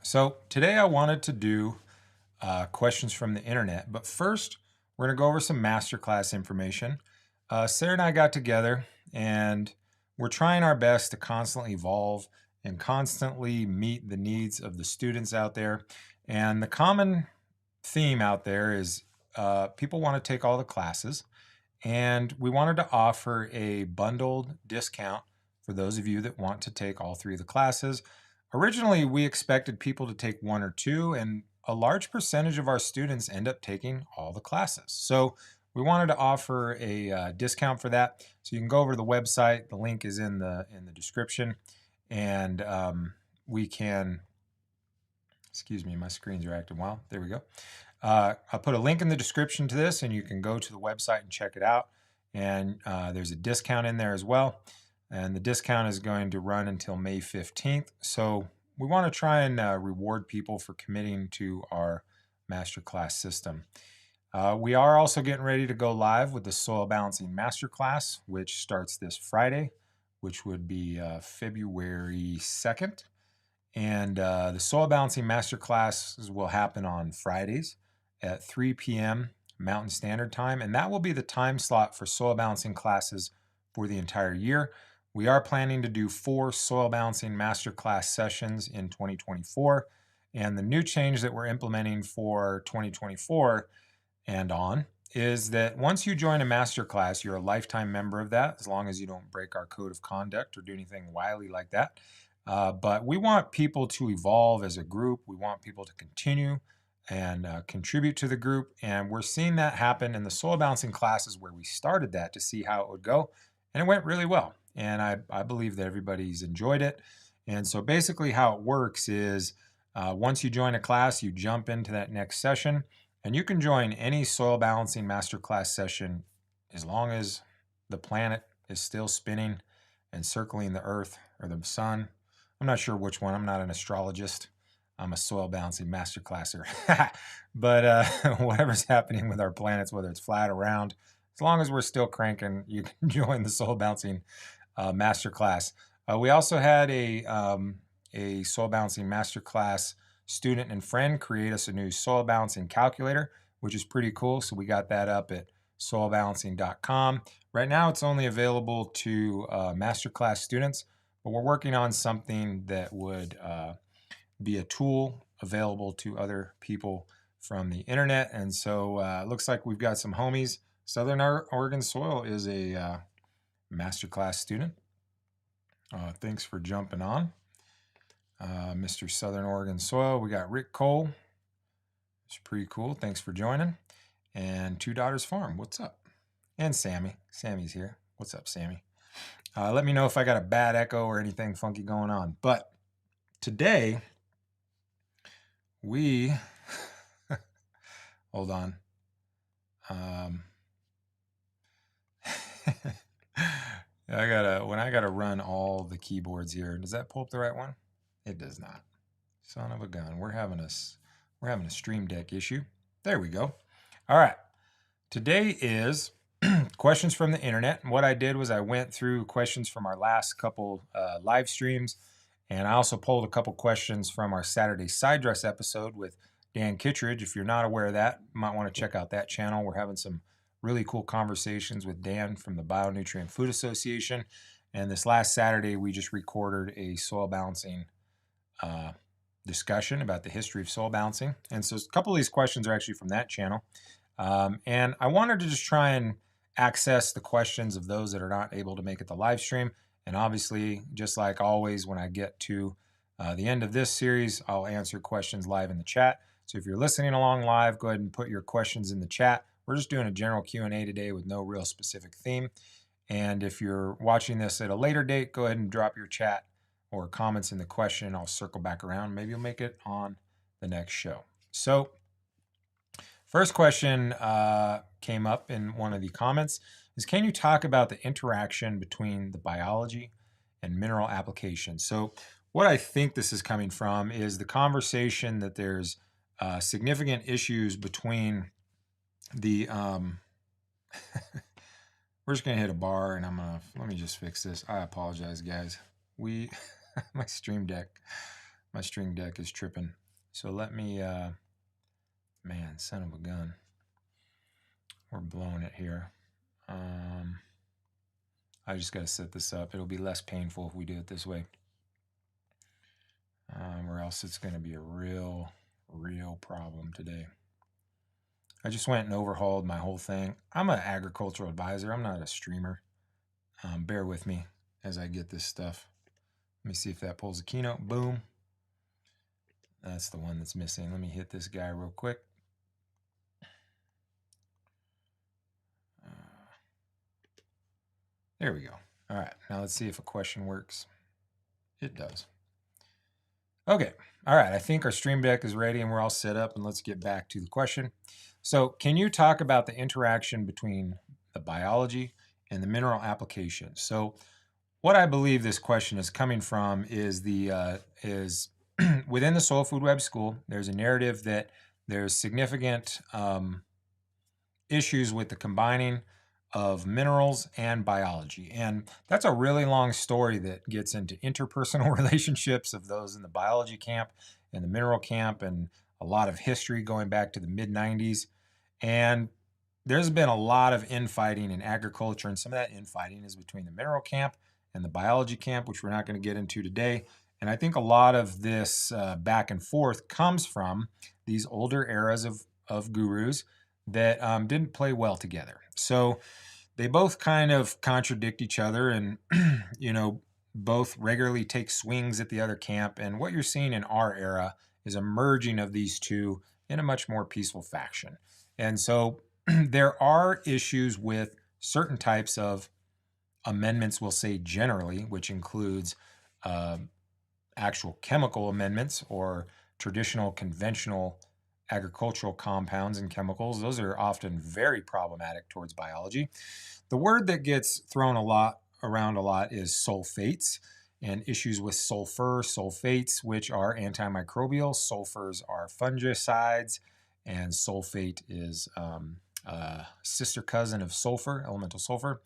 So today I wanted to do questions from the internet, but first we're going to go over some masterclass information. Sarah and I got together and we're trying our best to constantly evolve and constantly meet the needs of the students out there. And the common theme out there is people want to take all the classes, and we wanted to offer a bundled discount for those of you that want to take all three of the classes. Originally, we expected people to take one or two, and a large percentage of our students end up taking all the classes. So we wanted to offer a discount for that. So you can go over to the website. The link is in the description, and we can. Excuse me, my screens are acting wild. There we go. I'll put a link in the description to this, and you can go to the website and check it out. And there's a discount in there as well. And the discount is going to run until May 15th. So we want to try and reward people for committing to our masterclass system. We are also getting ready to go live with the Soil Balancing Masterclass, which starts this Friday, which would be February 2nd. And the Soil Balancing Masterclass will happen on Fridays at 3 p.m. Mountain Standard Time. And that will be the time slot for soil balancing classes for the entire year. We are planning to do 4 soil balancing masterclass sessions in 2024. And the new change that we're implementing for 2024 and on is that once you join a masterclass, you're a lifetime member of that, as long as you don't break our code of conduct or do anything wily like that. But we want people to evolve as a group. We want people to continue and contribute to the group. And we're seeing that happen in the soil balancing classes where we started that to see how it would go. And it went really well. And I believe that everybody's enjoyed it. And so basically how it works is once you join a class, you jump into that next session. And you can join any soil balancing masterclass session as long as the planet is still spinning and circling the earth or the sun. I'm not sure which one. I'm not an astrologist. I'm a soil balancing masterclasser. But whatever's happening with our planets, whether it's flat or round, as long as we're still cranking, you can join the soil balancing masterclass. We also had a soil balancing masterclass student and friend create us a new soil balancing calculator, which is pretty cool. So we got that up at soilbalancing.com. Right now, it's only available to masterclass students, but we're working on something that would be a tool available to other people from the internet. And so it looks like we've got some homies. Southern Oregon Soil is a masterclass student. Thanks for jumping on. Mr. Southern Oregon Soil. We got Rick Cole. It's pretty cool. Thanks for joining. And Two Daughters Farm. What's up? And Sammy. Sammy's here. What's up, Sammy? Let me know if I got a bad echo or anything funky going on. But today, we... Hold on. When I gotta run all the keyboards here, does that pull up the right one? It does not. Son of a gun. We're having a Stream Deck issue. There we go. All right. Today is questions from the internet. And what I did was I went through questions from our last couple live streams, and I also pulled a couple questions from our Saturday Side Dress episode with Dan Kittredge. If you're not aware of that, you might want to check out that channel. We're having some really cool conversations with Dan from the Bionutrient Food Association. And this last Saturday, we just recorded a soil balancing discussion about the history of soil balancing. And so a couple of these questions are actually from that channel. And I wanted to just try and access the questions of those that are not able to make it the live stream. And obviously, just like always, when I get to the end of this series, I'll answer questions live in the chat. So if you're listening along live, go ahead and put your questions in the chat. We're just doing a general Q&A today with no real specific theme. And if you're watching this at a later date, go ahead and drop your chat or comments in the question. I'll circle back around. Maybe you'll make it on the next show. So first question came up in one of the comments is, can you talk about the interaction between the biology and mineral application? So what I think this is coming from is the conversation that there's significant issues between the we're just gonna hit a bar, and let me just fix this. I apologize, guys. My Stream Deck My string deck is tripping. So let me, man, son of a gun. We're blowing it here. I just got to set this up. It'll be less painful if we do it this way. Or else it's going to be a real problem today. I just went and overhauled my whole thing. I'm an agricultural advisor. I'm not a streamer. Bear with me as I get this stuff. Let me see if that pulls a keynote. Boom. That's the one that's missing. Let me hit this guy real quick. There we go. All right, now let's see if a question works. It does. Okay, all right, I think our stream deck is ready and we're all set up, and let's get back to the question. So can you talk about the interaction between the biology and the mineral application? So what I believe this question is coming from is within the Soil Food Web School, there's a narrative that there's significant issues with the combining of minerals and biology. And that's a really long story that gets into interpersonal relationships of those in the biology camp and the mineral camp, and a lot of history going back to the mid-90s. And there's been a lot of infighting in agriculture, and some of that infighting is between the mineral camp and the biology camp, which we're not going to get into today. And I think a lot of this back and forth comes from these older eras of gurus that didn't play well together. So they both kind of contradict each other, and both regularly take swings at the other camp. And what you're seeing in our era is a merging of these two in a much more peaceful faction. And so there are issues with certain types of amendments, we'll say generally, which includes actual chemical amendments or traditional conventional agricultural compounds and chemicals. Those are often very problematic towards biology. The word that gets thrown around a lot is sulfates, and issues with sulfur, sulfates, which are antimicrobial. Sulfurs are fungicides, and sulfate is a sister cousin of sulfur, elemental sulfur.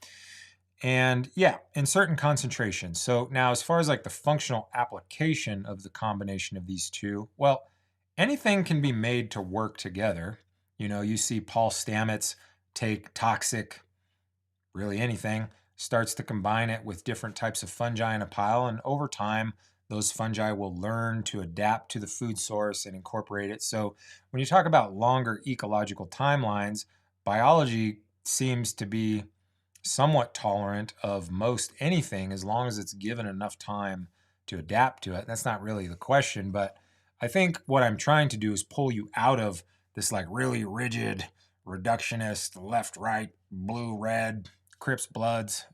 And yeah, in certain concentrations. So now as far as like the functional application of the combination of these two, well, anything can be made to work together. You see Paul Stamets take toxic, really anything, starts to combine it with different types of fungi in a pile, and over time, those fungi will learn to adapt to the food source and incorporate it. So when you talk about longer ecological timelines, biology seems to be somewhat tolerant of most anything as long as it's given enough time to adapt to it. That's not really the question, but I think what I'm trying to do is pull you out of this like really rigid, reductionist, left, right, blue, red, Crips, Bloods,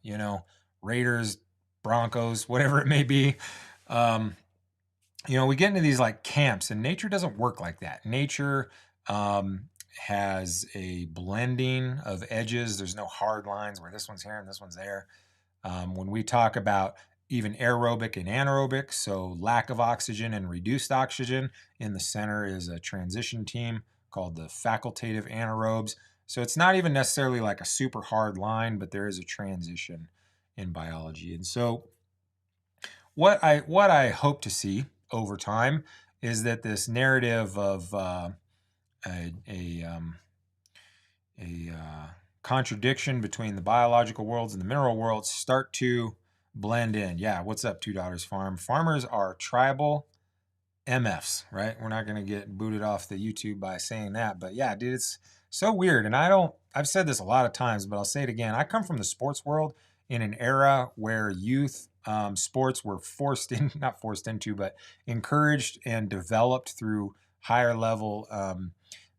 Raiders, Broncos, whatever it may be. We get into these like camps, and nature doesn't work like that. Nature has a blending of edges. There's no hard lines where this one's here and this one's there. When we talk about even aerobic and anaerobic, so lack of oxygen and reduced oxygen, in the center is a transition team called the facultative anaerobes. So it's not even necessarily like a super hard line, but there is a transition in biology. And so what I hope to see over time is that this narrative of a contradiction between the biological worlds and the mineral worlds start to blend in. Yeah, what's up, $2 Farm? Farmers are tribal MFs, right? We're not going to get booted off the YouTube by saying that, but yeah, dude, it's so weird. And I've said this a lot of times, but I'll say it again. I come from the sports world in an era where youth sports were not forced into, but encouraged and developed through higher level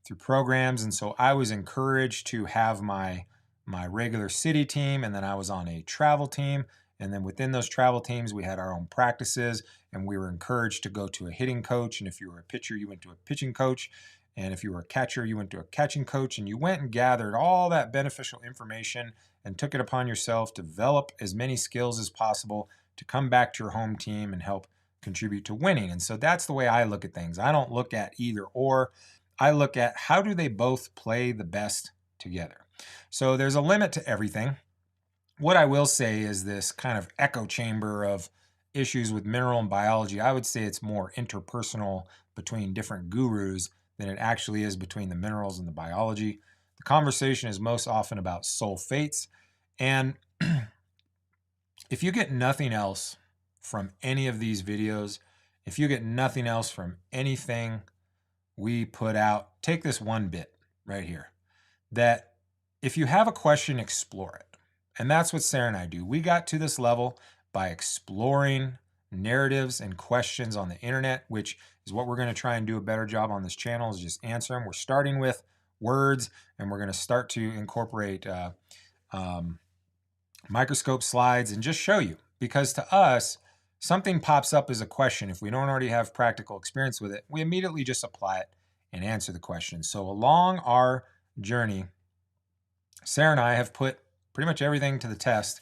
through programs. And so I was encouraged to have my regular city team, and then I was on a travel team. And then within those travel teams, we had our own practices, and we were encouraged to go to a hitting coach. And if you were a pitcher, you went to a pitching coach. And if you were a catcher, you went to a catching coach, and you went and gathered all that beneficial information and took it upon yourself to develop as many skills as possible to come back to your home team and help contribute to winning. And so that's the way I look at things. I don't look at either or. I look at how do they both play the best together. So there's a limit to everything. What I will say is this kind of echo chamber of issues with mineral and biology, I would say it's more interpersonal between different gurus than it actually is between the minerals and the biology. The conversation is most often about sulfates. And if you get nothing else from any of these videos, if you get nothing else from anything we put out, take this one bit right here, that if you have a question, explore it. And that's what Sarah and I do. We got to this level by exploring narratives and questions on the internet, which is what we're going to try and do a better job on this channel, is just answer them. We're starting with words, and we're going to start to incorporate microscope slides and just show you. Because to us, something pops up as a question. If we don't already have practical experience with it, we immediately just apply it and answer the question. So along our journey, Sarah and I have put pretty much everything to the test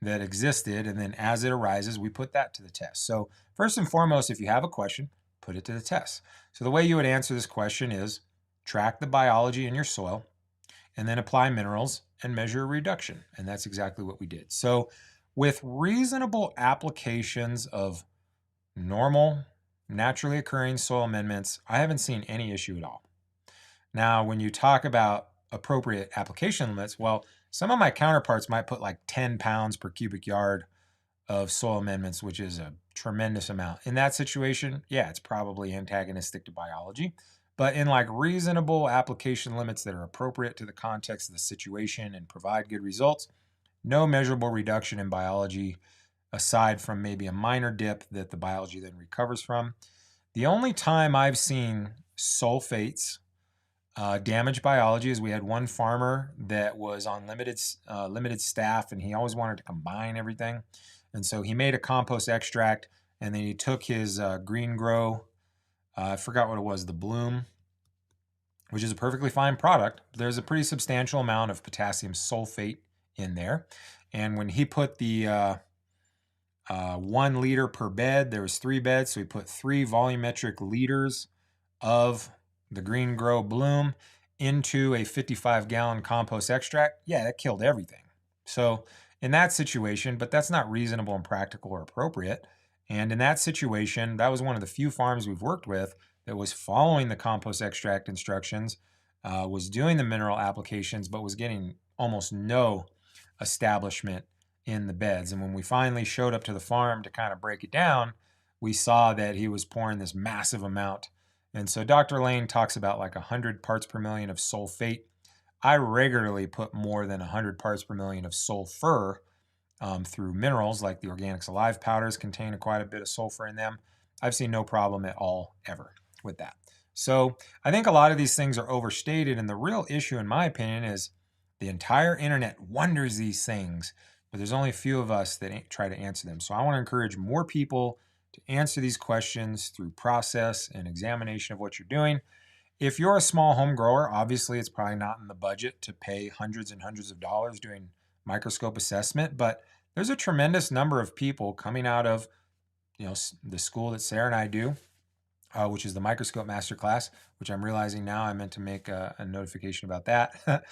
that existed, and then as it arises, we put that to the test. So first and foremost, if you have a question, put it to the test. So the way you would answer this question is track the biology in your soil, and then apply minerals and measure a reduction. And that's exactly what we did. So with reasonable applications of normal, naturally occurring soil amendments, I haven't seen any issue at all. Now, when you talk about appropriate application limits, well, some of my counterparts might put like 10 pounds per cubic yard of soil amendments, which is a tremendous amount. In that situation, yeah, it's probably antagonistic to biology. But in like reasonable application limits that are appropriate to the context of the situation and provide good results, no measurable reduction in biology, aside from maybe a minor dip that the biology then recovers from. The only time I've seen sulfates damage biology is we had one farmer that was on limited staff, and he always wanted to combine everything. And so he made a compost extract, and then he took his green grow, I forgot what it was, the bloom, which is a perfectly fine product. There's a pretty substantial amount of potassium sulfate in there. And when he put the 1 liter per bed, there was 3 beds, so he put 3 volumetric liters of the green grow bloom into a 55-gallon compost extract. Yeah, that killed everything. So in that situation, but that's not reasonable and practical or appropriate. And in that situation, that was one of the few farms we've worked with that was following the compost extract instructions, was doing the mineral applications, but was getting almost no establishment in the beds. And when we finally showed up to the farm to kind of break it down, we saw that he was pouring this massive amount. And so Dr. Lane talks about like 100 parts per million of sulfate. I regularly put more than 100 parts per million of sulfur through minerals, like the Organics Alive powders contain quite a bit of sulfur in them. I've seen no problem at all ever with that. So I think a lot of these things are overstated, and the real issue, in my opinion, is the entire internet wonders these things, but there's only a few of us that try to answer them. So I want to encourage more people to answer these questions through process and examination of what you're doing. If you're a small home grower, obviously it's probably not in the budget to pay hundreds and hundreds of dollars doing microscope assessment, but there's a tremendous number of people coming out of the school that Sarah and I do, which is the Microscope Masterclass, which I'm realizing now I meant to make a notification about that.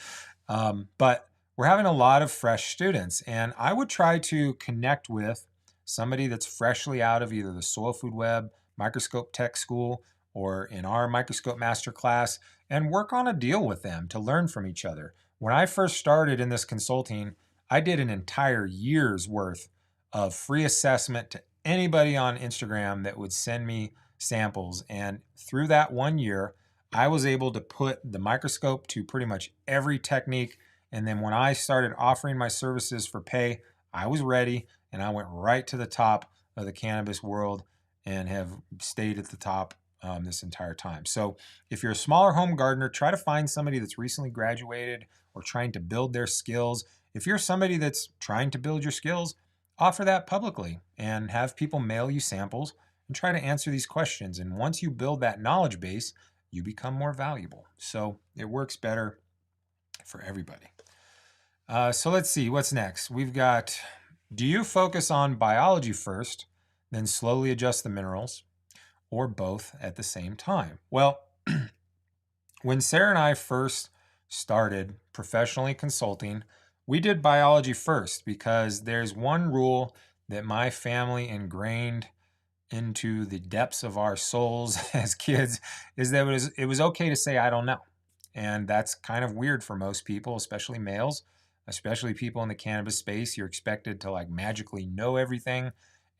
But we're having a lot of fresh students, and I would try to connect with somebody that's freshly out of either the Soil Food Web, Microscope Tech School, or in our Microscope Masterclass, and work on a deal with them to learn from each other. When I first started in this consulting, I did an entire year's worth of free assessment to anybody on Instagram that would send me samples. And through that 1 year, I was able to put the microscope to pretty much every technique. And then when I started offering my services for pay, I was ready, and I went right to the top of the cannabis world and have stayed at the top this entire time. So if you're a smaller home gardener, try to find somebody that's recently graduated or trying to build their skills. If you're somebody that's trying to build your skills, offer that publicly and have people mail you samples and try to answer these questions. And once you build that knowledge base, you become more valuable. So it works better for everybody. So let's see, what's next? We've got, do you focus on biology first, then slowly adjust the minerals, or both at the same time? Well, when Sarah and I first started professionally consulting, we did biology first because there's one rule that my family ingrained into the depths of our souls as kids is that it was okay to say I don't know. And that's kind of weird for most people, especially males, especially people in the cannabis space. You're expected to like magically know everything.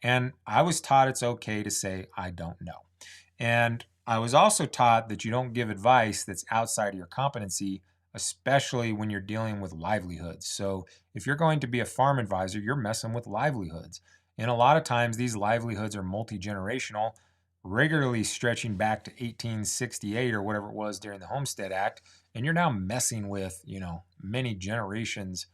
And I was taught it's okay to say I don't know. And I was also taught that you don't give advice that's outside of your competency, especially when you're dealing with livelihoods. So if you're going to be a farm advisor, you're messing with livelihoods. And a lot of times these livelihoods are multi-generational, regularly stretching back to 1868 or whatever it was during the Homestead Act. And you're now messing with, many generations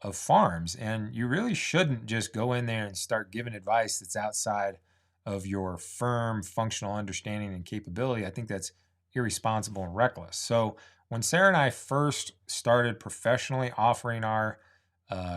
of farms. And you really shouldn't just go in there and start giving advice that's outside of your firm functional understanding and capability. I think that's irresponsible and reckless. So when Sarah and I first started professionally offering our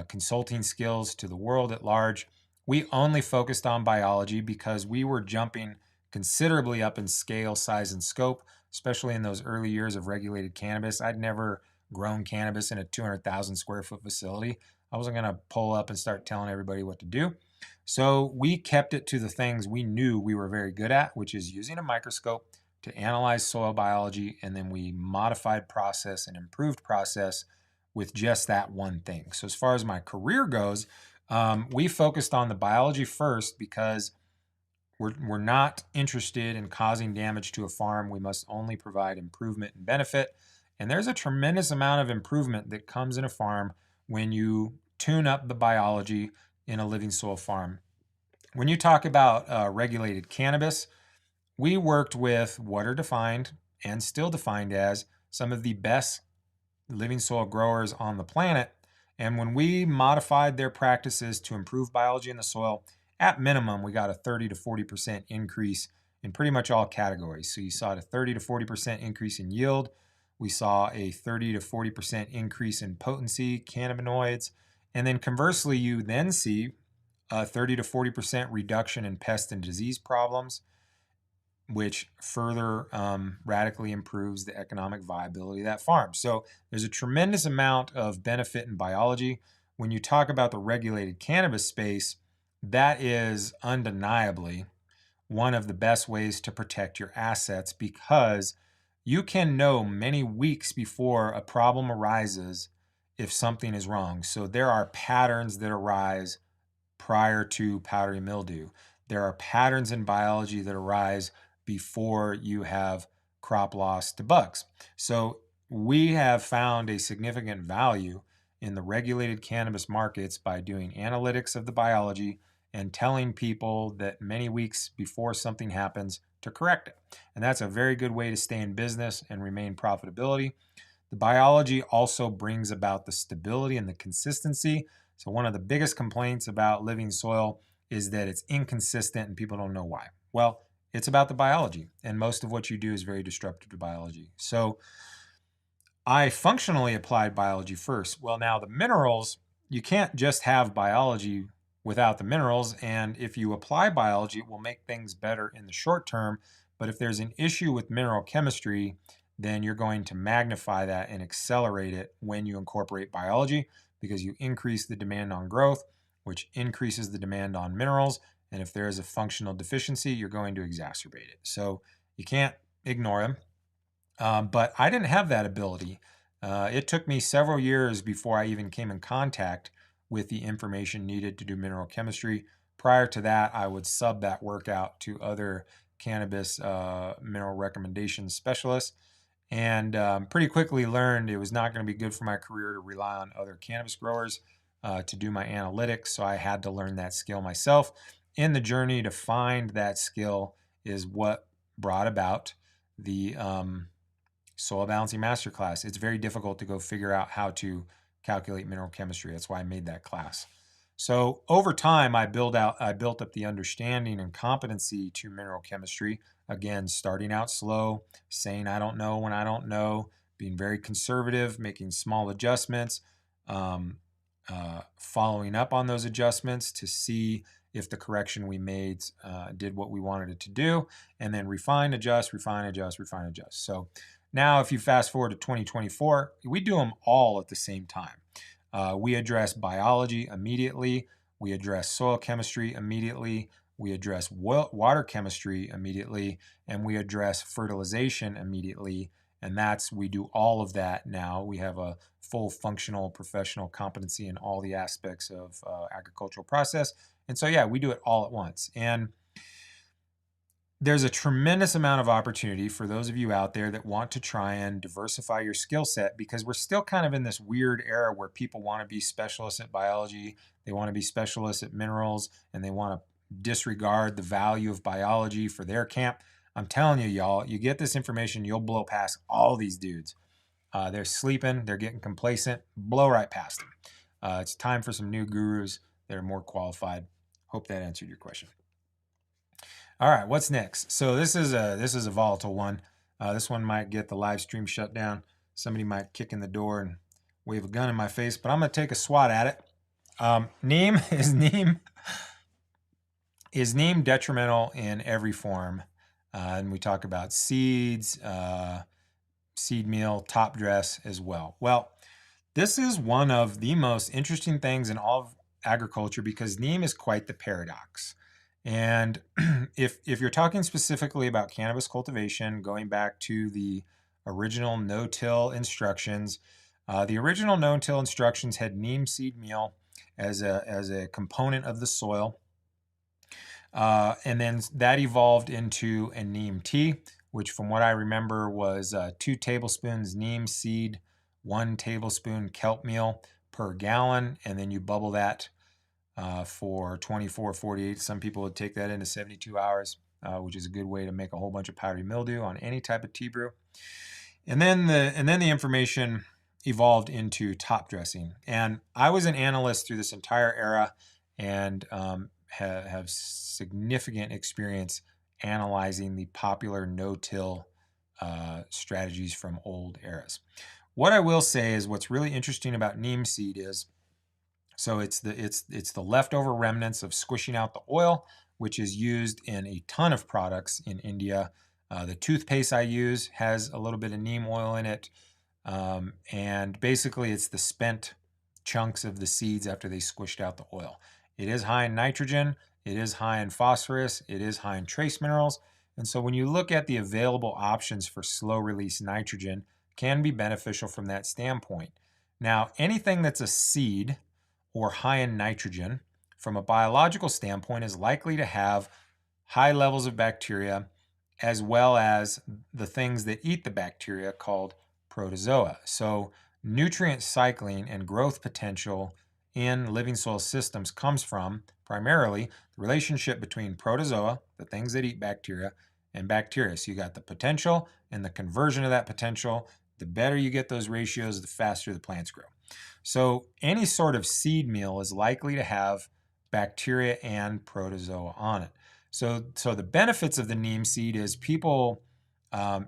consulting skills to the world at large, we only focused on biology because we were jumping considerably up in scale, size, and scope, especially in those early years of regulated cannabis. I'd never grown cannabis in a 200,000 square foot facility. I wasn't going to pull up and start telling everybody what to do. So we kept it to the things we knew we were very good at, which is using a microscope to analyze soil biology, and then we modified process and improved process with just that one thing. So as far as my career goes, we focused on the biology first because we're not interested in causing damage to a farm. We must only provide improvement and benefit. And there's a tremendous amount of improvement that comes in a farm when you tune up the biology in a living soil farm. When you talk about regulated cannabis, we worked with what are defined and still defined as some of the best living soil growers on the planet. And when we modified their practices to improve biology in the soil, at minimum, we got a 30 to 40% increase in pretty much all categories. So you saw a 30 to 40% increase in yield. We saw a 30 to 40% increase in potency, cannabinoids. And then conversely, you then see a 30 to 40% reduction in pest and disease problems, which further radically improves the economic viability of that farm. So there's a tremendous amount of benefit in biology. When you talk about the regulated cannabis space, that is undeniably one of the best ways to protect your assets because you can know many weeks before a problem arises if something is wrong. So there are patterns that arise prior to powdery mildew. There are patterns in biology that arise before you have crop loss to bugs. So we have found a significant value in the regulated cannabis markets by doing analytics of the biology and telling people that many weeks before something happens to correct it. And that's a very good way to stay in business and remain profitability. The biology also brings about the stability and the consistency. So one of the biggest complaints about living soil is that it's inconsistent and people don't know why. Well, it's about the biology, and most of what you do is very disruptive to biology. So I functionally applied biology first. Well, now the minerals, you can't just have biology without the minerals. And if you apply biology, it will make things better in the short term. But if there's an issue with mineral chemistry, then you're going to magnify that and accelerate it when you incorporate biology because you increase the demand on growth, which increases the demand on minerals. And if there is a functional deficiency, you're going to exacerbate it. So you can't ignore them. But I didn't have that ability. It took me several years before I even came in contact with the information needed to do mineral chemistry. Prior to that, I would sub that work out to other cannabis mineral recommendation specialists and pretty quickly learned it was not going to be good for my career to rely on other cannabis growers to do my analytics. So I had to learn that skill myself. In the journey to find that skill is what brought about the Soil Balancing Masterclass. It's very difficult to go figure out how to calculate mineral chemistry. That's why I made that class. So over time, I built up the understanding and competency to mineral chemistry. Again, starting out slow, saying I don't know when I don't know, being very conservative, making small adjustments, following up on those adjustments to see if the correction we made did what we wanted it to do, and then refine, adjust, refine, adjust, refine, adjust. So now if you fast forward to 2024, we do them all at the same time. We address biology immediately. we address soil chemistry immediately, we address water chemistry immediately, and we address fertilization immediately. And we do all of that now. We have a full functional professional competency in all the aspects of agricultural process. And so, yeah, we do it all at once. And there's a tremendous amount of opportunity for those of you out there that want to try and diversify your skill set, because we're still kind of in this weird era where people want to be specialists at biology, they want to be specialists at minerals, and they want to disregard the value of biology for their camp. I'm telling you, y'all, you get this information, you'll blow past all these dudes. They're sleeping, they're getting complacent, blow right past them. It's time for some new gurus that are more qualified. Hope that answered your question. All right, what's next? So this is a volatile one. This one might get the live stream shut down. Somebody might kick in the door and wave a gun in my face, but I'm going to take a swat at it. Neem is neem detrimental in every form? And we talk about seeds, seed meal, top dress as well. Well, this is one of the most interesting things in all of agriculture because neem is quite the paradox. And if you're talking specifically about cannabis cultivation, going back to the original no-till instructions, the original no-till instructions had neem seed meal as a component of the soil. And then that evolved into a neem tea, which from what I remember was 2 tablespoons neem seed, 1 tablespoon kelp meal per gallon, and then you bubble that for 24, 48. Some people would take that into 72 hours, which is a good way to make a whole bunch of powdery mildew on any type of tea brew. And then the information evolved into top dressing. And I was an analyst through this entire era and have significant experience analyzing the popular no-till strategies from old eras. What I will say is what's really interesting about neem seed is, so it's the leftover remnants of squishing out the oil, which is used in a ton of products in India. The toothpaste I use has a little bit of neem oil in it. And basically it's the spent chunks of the seeds after they squished out the oil. It is high in nitrogen, it is high in phosphorus, it is high in trace minerals. And so when you look at the available options for slow release nitrogen, can be beneficial from that standpoint. Now, anything that's a seed or high in nitrogen from a biological standpoint is likely to have high levels of bacteria as well as the things that eat the bacteria called protozoa. So nutrient cycling and growth potential in living soil systems comes from primarily the relationship between protozoa, the things that eat bacteria, and bacteria. So you got the potential and the conversion of that potential. The better you get those ratios, the faster the plants grow. So any sort of seed meal is likely to have bacteria and protozoa on it. So the benefits of the neem seed is people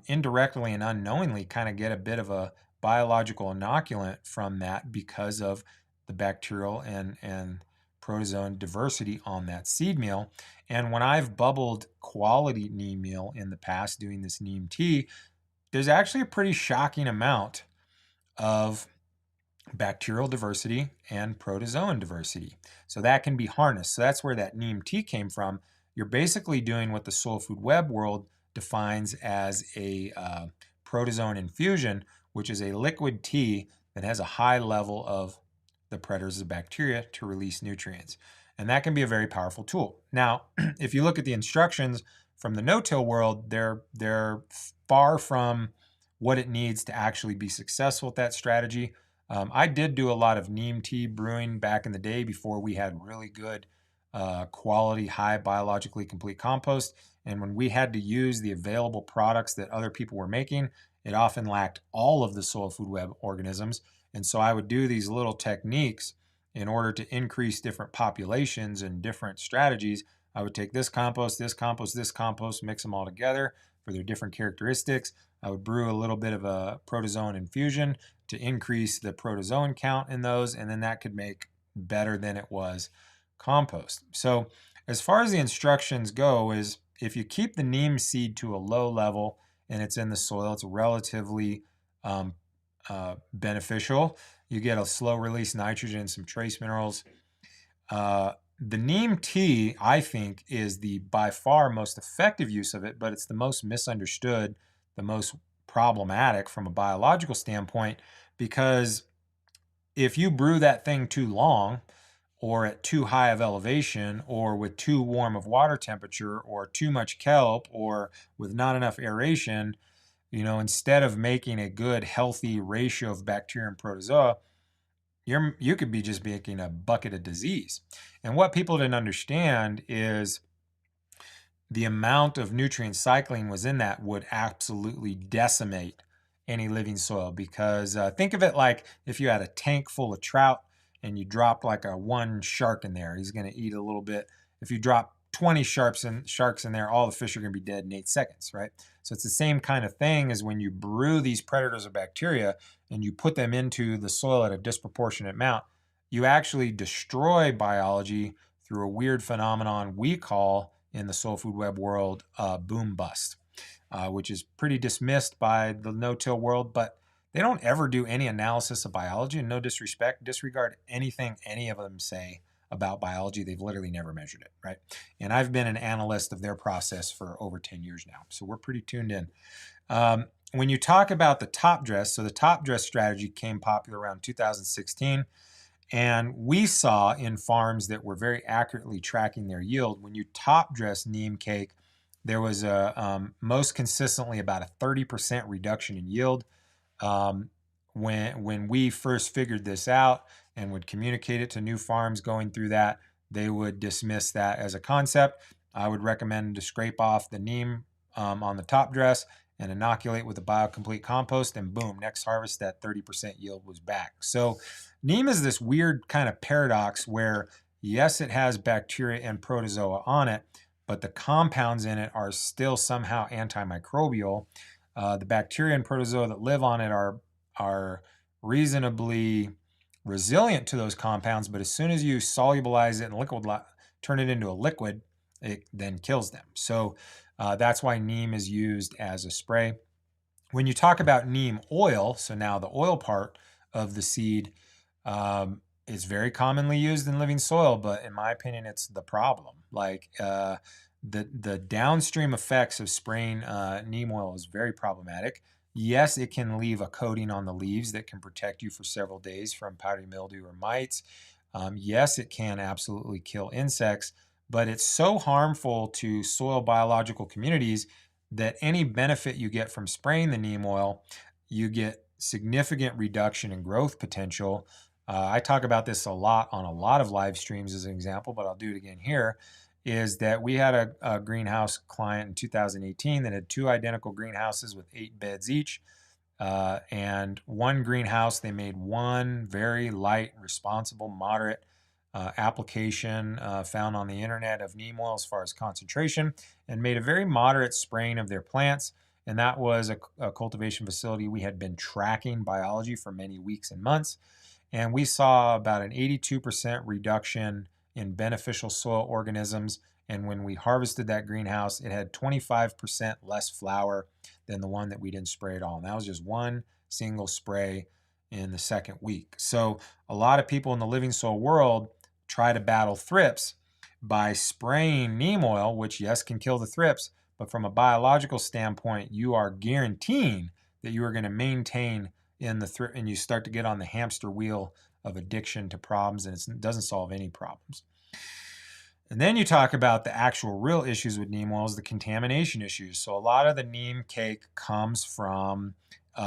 indirectly and unknowingly kind of get a bit of a biological inoculant from that because of the bacterial and protozoan diversity on that seed meal. And when I've bubbled quality neem meal in the past doing this neem tea, there's actually a pretty shocking amount of bacterial diversity and protozoan diversity. So that can be harnessed. So that's where that neem tea came from. You're basically doing what the soil food web world defines as a protozoan infusion, which is a liquid tea that has a high level of the predators of bacteria to release nutrients. And that can be a very powerful tool. Now, if you look at the instructions from the no-till world, they're far from what it needs to actually be successful at that strategy. I did do a lot of neem tea brewing back in the day before we had really good quality, high biologically complete compost. And when we had to use the available products that other people were making, it often lacked all of the soil food web organisms. And so I would do these little techniques in order to increase different populations and different strategies. I would take this compost, this compost, this compost, mix them all together for their different characteristics. I would brew a little bit of a protozoan infusion to increase the protozoan count in those, and then that could make better than it was compost. So as far as the instructions go is if you keep the neem seed to a low level and it's in the soil, it's relatively beneficial. You get a slow release nitrogen, some trace minerals. The neem tea, I think, is the by far most effective use of it, but it's the most misunderstood, the most problematic from a biological standpoint, because if you brew that thing too long, or at too high of elevation, or with too warm of water temperature, or too much kelp, or with not enough aeration, instead of making a good, healthy ratio of bacteria and protozoa, you could be just making a bucket of disease. And what people didn't understand is the amount of nutrient cycling was in that would absolutely decimate any living soil, because think of it like if you had a tank full of trout and you dropped like one shark in there, he's going to eat a little bit. If you drop 20 sharks in there, all the fish are going to be dead in 8 seconds, right? So it's the same kind of thing as when you brew these predators of bacteria and you put them into the soil at a disproportionate amount, you actually destroy biology through a weird phenomenon we call in the soil food web world boom bust, which is pretty dismissed by the no-till world, but they don't ever do any analysis of biology, and no disrespect, disregard anything any of them say about biology. They've literally never measured it, right? And I've been an analyst of their process for over 10 years now, so we're pretty tuned in. When you talk about the top dress, so the top dress strategy came popular around 2016. And we saw in farms that were very accurately tracking their yield, when you top dress neem cake, there was most consistently about a 30% reduction in yield. When we first figured this out and would communicate it to new farms going through that, they would dismiss that as a concept. I would recommend to scrape off the neem on the top dress and inoculate with a BioComplete compost, and boom, next harvest that 30% yield was back. So neem is this weird kind of paradox where, yes, it has bacteria and protozoa on it, but the compounds in it are still somehow antimicrobial. The bacteria and protozoa that live on it are reasonably resilient to those compounds, but as soon as you solubilize it and turn it into a liquid, it then kills them. So that's why neem is used as a spray. When you talk about neem oil, so now the oil part of the seed, is very commonly used in living soil, but in my opinion, it's the problem. Like the downstream effects of spraying neem oil is very problematic. Yes, it can leave a coating on the leaves that can protect you for several days from powdery mildew or mites. Yes, it can absolutely kill insects, but it's so harmful to soil biological communities that any benefit you get from spraying the neem oil, you get significant reduction in growth potential. I talk about this a lot on a lot of live streams as an example, but I'll do it again here, is that we had a greenhouse client in 2018 that had 2 identical greenhouses with 8 beds each. And one greenhouse, they made one very light, responsible, moderate application found on the internet of neem oil as far as concentration, and made a very moderate spraying of their plants. And that was a cultivation facility we had been tracking biology for many weeks and months. And we saw about an 82% reduction in beneficial soil organisms. And when we harvested that greenhouse, it had 25% less flower than the one that we didn't spray at all. And that was just one single spray in the second week. So a lot of people in the living soil world try to battle thrips by spraying neem oil, which, yes, can kill the thrips, but from a biological standpoint, you are guaranteeing that you are going to maintain in the thrip, and you start to get on the hamster wheel of addiction to problems, and it doesn't solve any problems. And then you talk about the actual real issues with neem oils, the contamination issues. So a lot of the neem cake comes from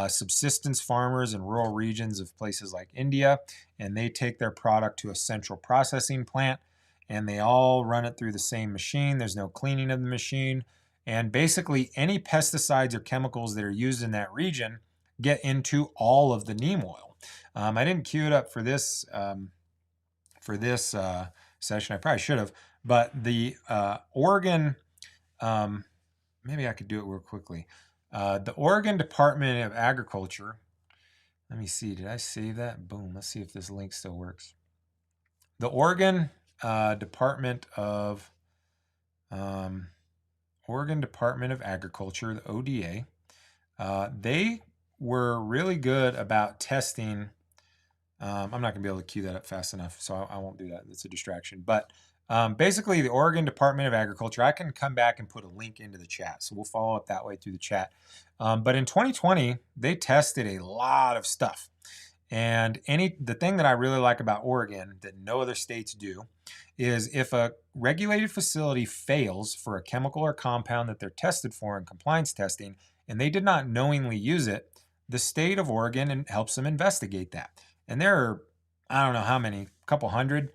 subsistence farmers in rural regions of places like India, and they take their product to a central processing plant, and they all run it through the same machine. There's no cleaning of the machine. And basically any pesticides or chemicals that are used in that region get into all of the neem oil. I didn't cue it up for this session. I probably should have. But the Oregon, maybe I could do it real quickly. The Oregon Department of Agriculture. Let me see. Did I save that? Boom. Let's see if this link still works. The Oregon Department of Agriculture, the ODA. They were really good about testing I'm not going to be able to cue that up fast enough, so I won't do that. It's a distraction. But basically, the Oregon Department of Agriculture, I can come back and put a link into the chat. So we'll follow up that way through the chat. But in 2020, they tested a lot of stuff. And the thing that I really like about Oregon that no other states do is if a regulated facility fails for a chemical or compound that they're tested for in compliance testing, and they did not knowingly use it, the state of Oregon helps them investigate that. And there are, I don't know how many, couple hundred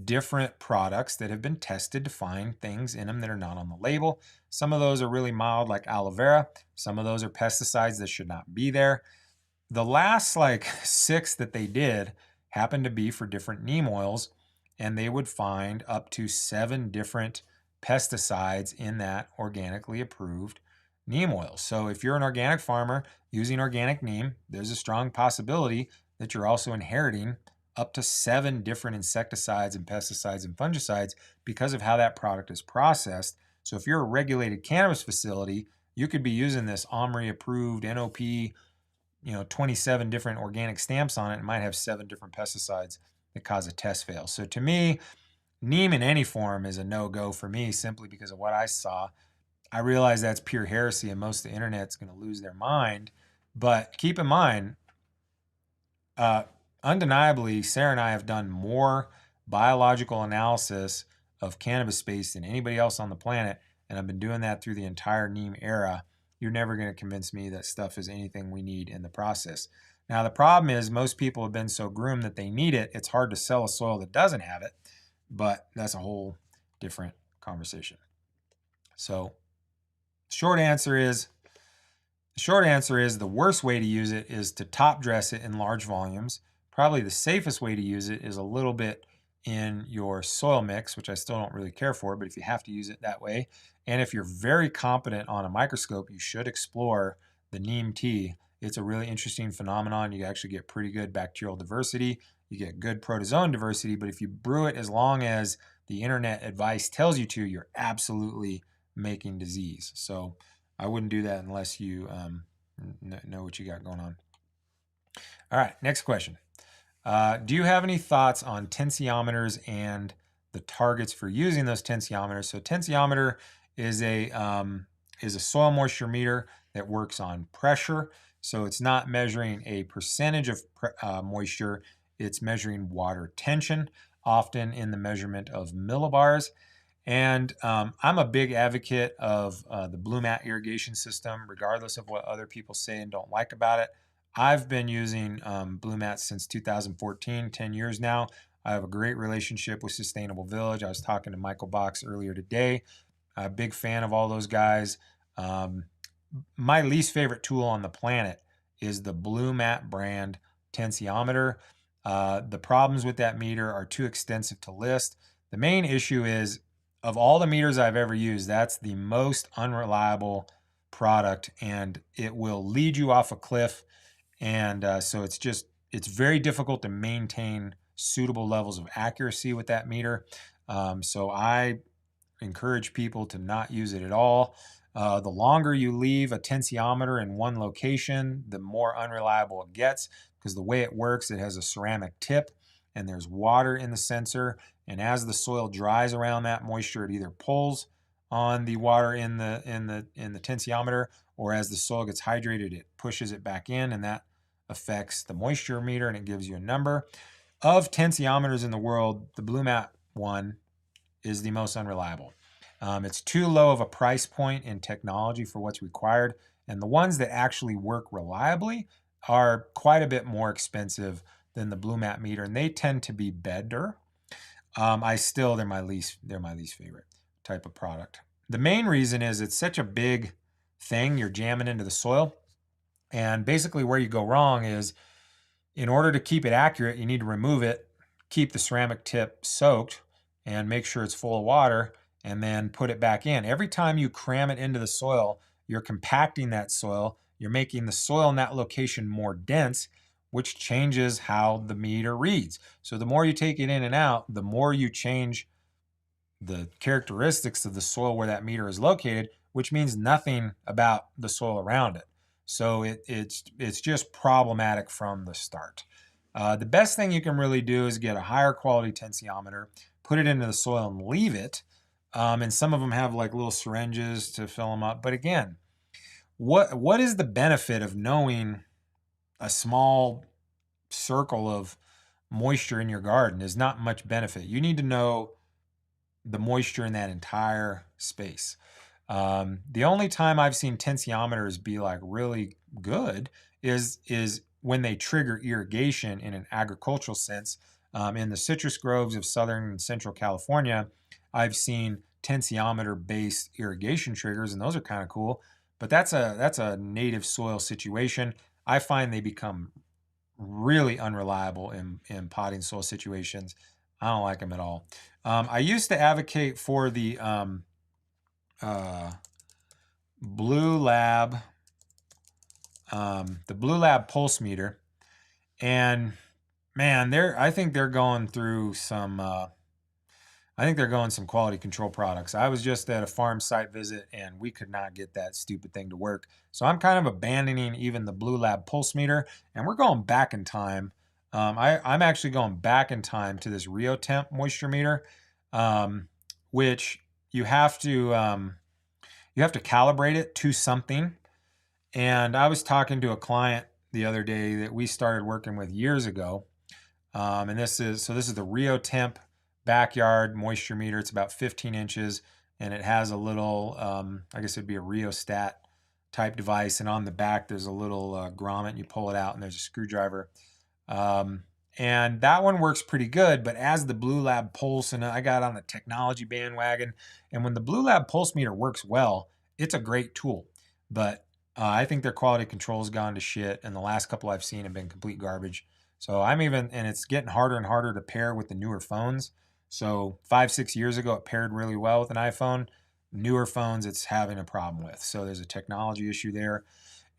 different products that have been tested to find things in them that are not on the label. Some of those are really mild, like aloe vera. Some of those are pesticides that should not be there. The last like 6 that they did happened to be for different neem oils, and they would find up to 7 different pesticides in that organically approved neem oil. So if you're an organic farmer using organic neem, there's a strong possibility that you're also inheriting up to 7 different insecticides and pesticides and fungicides because of how that product is processed. So if you're a regulated cannabis facility, you could be using this OMRI approved NOP, 27 different organic stamps on it. It might have 7 different pesticides that cause a test fail. So to me, neem in any form is a no-go for me simply because of what I saw. I realize that's pure heresy and most of the internet's going to lose their mind. But keep in mind, undeniably, Sarah and I have done more biological analysis of cannabis space than anybody else on the planet. And I've been doing that through the entire neem era. You're never going to convince me that stuff is anything we need in the process. Now, the problem is most people have been so groomed that they need it. It's hard to sell a soil that doesn't have it, but that's a whole different conversation. So short answer is the worst way to use it is to top dress it in large volumes. Probably the safest way to use it is a little bit in your soil mix, which I still don't really care for, but if you have to use it that way, and if you're very competent on a microscope, you should explore the neem tea. It's a really interesting phenomenon. You actually get pretty good bacterial diversity. You get good protozoan diversity, but if you brew it as long as the internet advice tells you to, you're absolutely making disease. So I wouldn't do that unless you know what you got going on. All right, next question. Do you have any thoughts on tensiometers and the targets for using those tensiometers? So tensiometer is a soil moisture meter that works on pressure. So it's not measuring a percentage of moisture, it's measuring water tension, often in the measurement of millibars. And I'm a big advocate of the blue mat irrigation system, regardless of what other people say and don't like about it. I've been using blue mats since 2014, 10 years now. I have a great relationship with Sustainable Village. I was talking to Michael Box earlier today. I'm a big fan of all those guys. My least favorite tool on the planet is the Blue Mat brand tensiometer. The problems with that meter are too extensive to list. The main issue is, of all the meters I've ever used, that's the most unreliable product, and it will lead you off a cliff. And so it's very difficult to maintain suitable levels of accuracy with that meter. So I encourage people to not use it at all. The longer you leave a tensiometer in one location, the more unreliable it gets, because the way it works, it has a ceramic tip and there's water in the sensor. And as the soil dries around that moisture, it either pulls on the water in the tensiometer, or as the soil gets hydrated, it pushes it back in, and that affects the moisture meter and it gives you a number. Of tensiometers in the world, the Blue Mat one is the most unreliable. It's too low of a price point in technology for what's required, and the ones that actually work reliably are quite a bit more expensive than the Blue Mat meter, and they tend to be better. They're my least favorite type of product. The main reason is it's such a big thing you're jamming into the soil, and basically where you go wrong is, in order to keep it accurate, you need to remove it, keep the ceramic tip soaked, and make sure it's full of water, and then put it back in. Every time you cram it into the soil, you're compacting that soil. You're making the soil in that location more dense, which changes how the meter reads. So the more you take it in and out, the more you change the characteristics of the soil where that meter is located, which means nothing about the soil around it. So it's just problematic from the start. The best thing you can really do is get a higher quality tensiometer, put it into the soil and leave it. And some of them have like little syringes to fill them up. But again, what is the benefit of knowing a small circle of moisture in your garden? Is not much benefit. You need to know the moisture in that entire space. The only time I've seen tensiometers be like really good is when they trigger irrigation in an agricultural sense. In the citrus groves of Southern and Central California, I've seen tensiometer based irrigation triggers, and those are kind of cool. But that's a native soil situation. I find they become really unreliable in potting soil situations. I don't like them at all. I used to advocate for uh, Blue Lab, the Blue Lab pulse meter, and man, I think they're going through some. I think they're going some quality control products. I was just at a farm site visit and we could not get that stupid thing to work. So I'm kind of abandoning even the Blue Lab pulse meter, and we're going back in time. I'm actually going back in time to this Rio Temp moisture meter, which you have to calibrate it to something. And I was talking to a client the other day that we started working with years ago. And this is the Rio Temp backyard moisture meter. It's about 15 inches and it has a little, I guess it'd be a rheostat type device. And on the back, there's a little grommet. And you pull it out and there's a screwdriver. And that one works pretty good. But as the Blue Lab Pulse, and I got on the technology bandwagon, and when the Blue Lab Pulse meter works well, it's a great tool. But I think their quality control's gone to shit, and the last couple I've seen have been complete garbage. So and it's getting harder and harder to pair with the newer phones. So 5-6 years ago, it paired really well with an iPhone. Newer phones, it's having a problem with. So there's a technology issue there.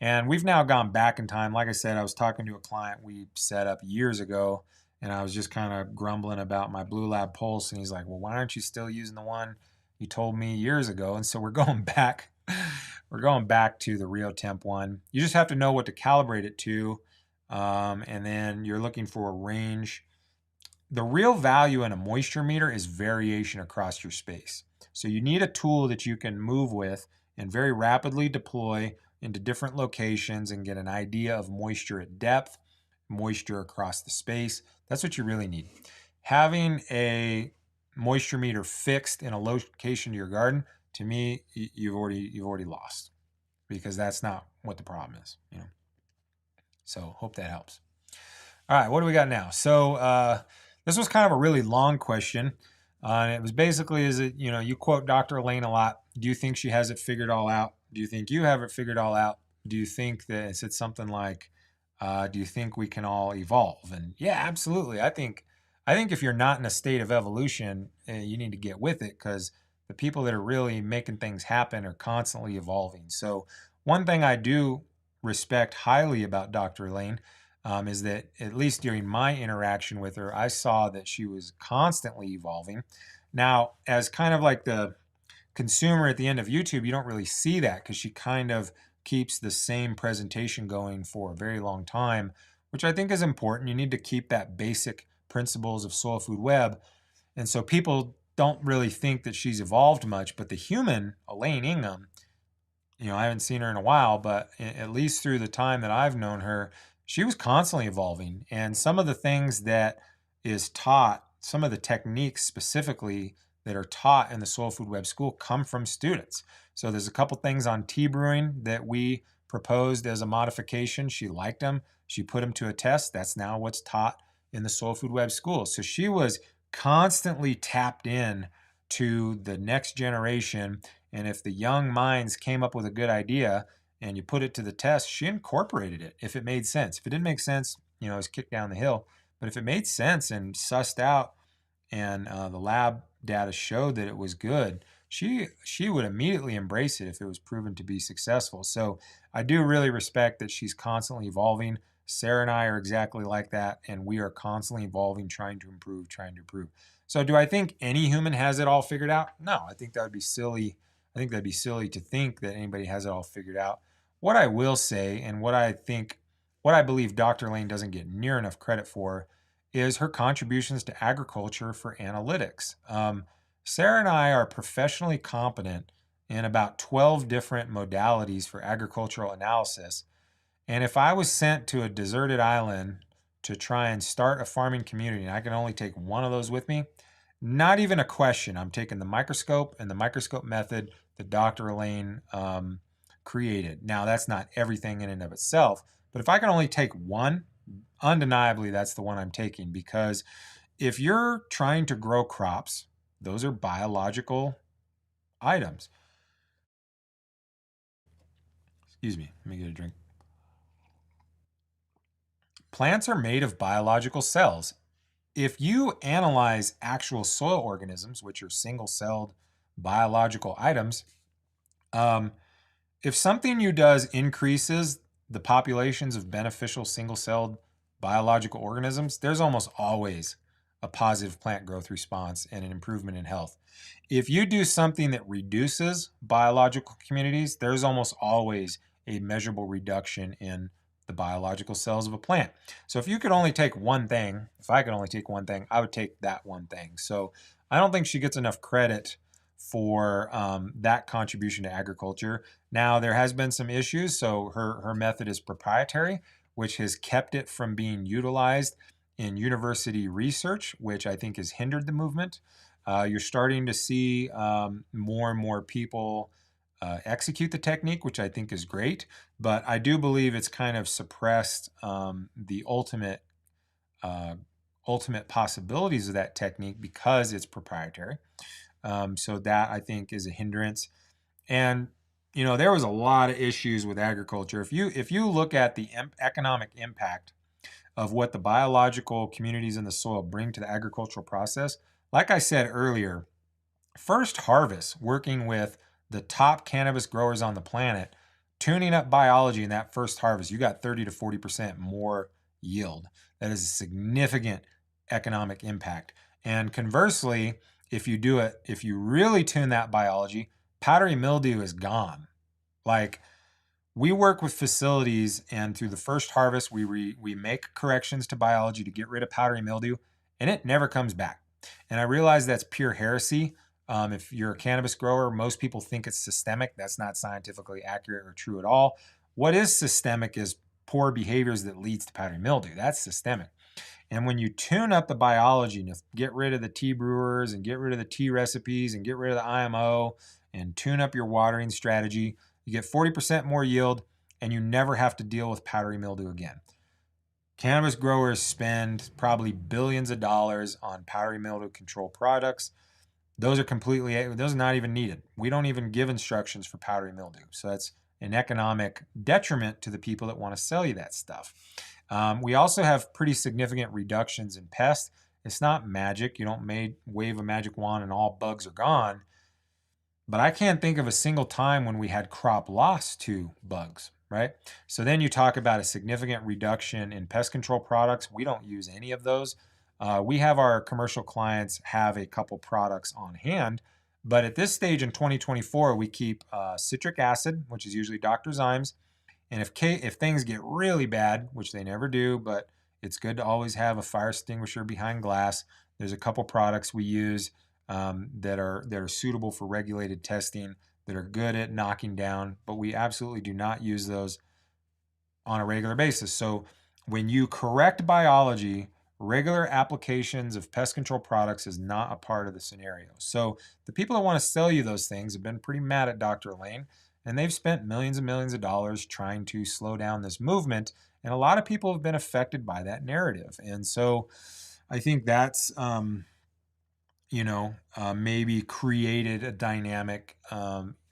And we've now gone back in time. Like I said, I was talking to a client we set up years ago, and I was just kind of grumbling about my Blue Lab Pulse. And he's like, well, why aren't you still using the one you told me years ago? And so we're going back. We're going back to the Rio Temp one. You just have to know what to calibrate it to. And then you're looking for a range. The real value in a moisture meter is variation across your space. So you need a tool that you can move with and very rapidly deploy into different locations and get an idea of moisture at depth, moisture across the space. That's what you really need. Having a moisture meter fixed in a location to your garden, to me, you've already lost, because that's not what the problem is, you know. So hope that helps. All right, what do we got now? So this was kind of a really long question. And it was basically, you quote Dr. Elaine a lot. Do you think she has it figured all out? Do you think you have it figured all out? Do you think that it's something like, do you think we can all evolve? And yeah, absolutely. I think if you're not in a state of evolution, you need to get with it, because the people that are really making things happen are constantly evolving. So one thing I do respect highly about Dr. Elaine is that at least during my interaction with her, I saw that she was constantly evolving. Now, as kind of like the consumer at the end of YouTube, you don't really see that, because she kind of keeps the same presentation going for a very long time, which I think is important. You need to keep that basic principles of soil food web. And so people don't really think that she's evolved much, but the human, Elaine Ingham, I haven't seen her in a while, but at least through the time that I've known her, she was constantly evolving. And some of the things that is taught, some of the techniques specifically that are taught in the Soil Food Web School come from students. So there's a couple things on tea brewing that we proposed as a modification. She liked them. She put them to a test. That's now what's taught in the Soil Food Web School. So she was constantly tapped in to the next generation. And if the young minds came up with a good idea and you put it to the test, she incorporated it if it made sense. If it didn't make sense, it was kicked down the hill. But if it made sense and sussed out, and the lab data showed that it was good, she would immediately embrace it if it was proven to be successful. So I do really respect that she's constantly evolving. Sarah and I are exactly like that, and we are constantly evolving, trying to improve. So do I think any human has it all figured out? No, I think that would be silly. I think that'd be silly to think that anybody has it all figured out. What I will say, and what I think what I believe Dr. Lane doesn't get near enough credit for is her contributions to agriculture for analytics. Sarah and I are professionally competent in about 12 different modalities for agricultural analysis. And if I was sent to a deserted island to try and start a farming community, and I can only take one of those with me, not even a question. I'm taking the microscope and the microscope method that Dr. Elaine created. Now, that's not everything in and of itself, but if I can only take one, undeniably, that's the one I'm taking, because if you're trying to grow crops, those are biological items. Excuse me, let me get a drink. Plants are made of biological cells. If you analyze actual soil organisms, which are single-celled biological items, if something you does increases the populations of beneficial single-celled biological organisms, there's almost always a positive plant growth response and an improvement in health. If you do something that reduces biological communities, there's almost always a measurable reduction in the biological cells of a plant. So if you could only take one thing, if I could only take one thing, I would take that one thing. So I don't think she gets enough credit for that contribution to agriculture. Now, there has been some issues. So her method is proprietary, which has kept it from being utilized in university research, which I think has hindered the movement. You're starting to see more and more people execute the technique, which I think is great. But I do believe it's kind of suppressed the ultimate possibilities of that technique because it's proprietary. So that I think is a hindrance. And there was a lot of issues with agriculture. If you look at the economic impact of what the biological communities in the soil bring to the agricultural process, like I said earlier, First Harvest, working with the top cannabis growers on the planet, tuning up biology in that first harvest, you got 30 to 40% more yield. That is a significant economic impact. And conversely, if you really tune that biology, powdery mildew is gone. Like, we work with facilities, and through the first harvest, we make corrections to biology to get rid of powdery mildew, and it never comes back. And I realize that's pure heresy. If you're a cannabis grower, most people think it's systemic. That's not scientifically accurate or true at all. What is systemic is poor behaviors that leads to powdery mildew. That's systemic. And when you tune up the biology and get rid of the tea brewers and get rid of the tea recipes and get rid of the IMO and tune up your watering strategy, you get 40% more yield and you never have to deal with powdery mildew again. Cannabis growers spend probably billions of dollars on powdery mildew control products. Those are not even needed. We don't even give instructions for powdery mildew. So that's an economic detriment to the people that want to sell you that stuff. We also have pretty significant reductions in pests. It's not magic. You don't wave a magic wand and all bugs are gone. But I can't think of a single time when we had crop loss to bugs, right? So then you talk about a significant reduction in pest control products. We don't use any of those. We have our commercial clients have a couple products on hand. But at this stage in 2024, we keep citric acid, which is usually Dr. Zymes. And if things get really bad, which they never do, but it's good to always have a fire extinguisher behind glass. There's a couple products we use that are suitable for regulated testing, that are good at knocking down, but we absolutely do not use those on a regular basis. So when you correct biology, regular applications of pest control products is not a part of the scenario. So the people that want to sell you those things have been pretty mad at Dr. Lane, and they've spent millions and millions of dollars trying to slow down this movement. And a lot of people have been affected by that narrative. And so I think that's, maybe created a dynamic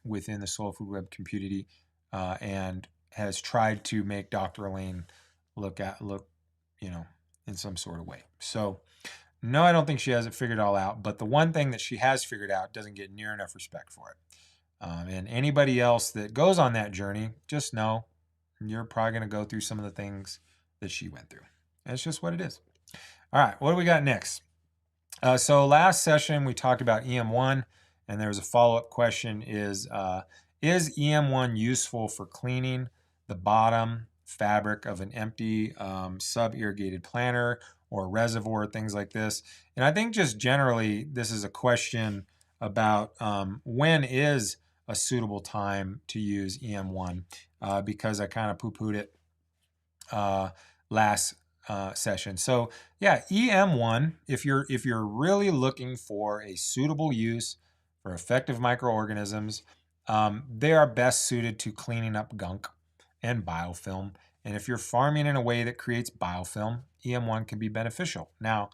within the soil food web community and has tried to make Dr. Lane look, in some sort of way. So no, I don't think she has it figured all out, but the one thing that she has figured out doesn't get near enough respect for it. And anybody else that goes on that journey, just know you're probably going to go through some of the things that she went through. That's just what it is. All right, what do we got next? So last session, we talked about EM1, and there was a follow-up question is EM1 useful for cleaning the bottom fabric of an empty sub-irrigated planter or reservoir, things like this. And I think just generally, this is a question about when is a suitable time to use EM1, because I kind of poo-pooed it last session. So yeah, EM1, if you're really looking for a suitable use for effective microorganisms, they are best suited to cleaning up gunk and biofilm. And if you're farming in a way that creates biofilm, EM1 can be beneficial. Now,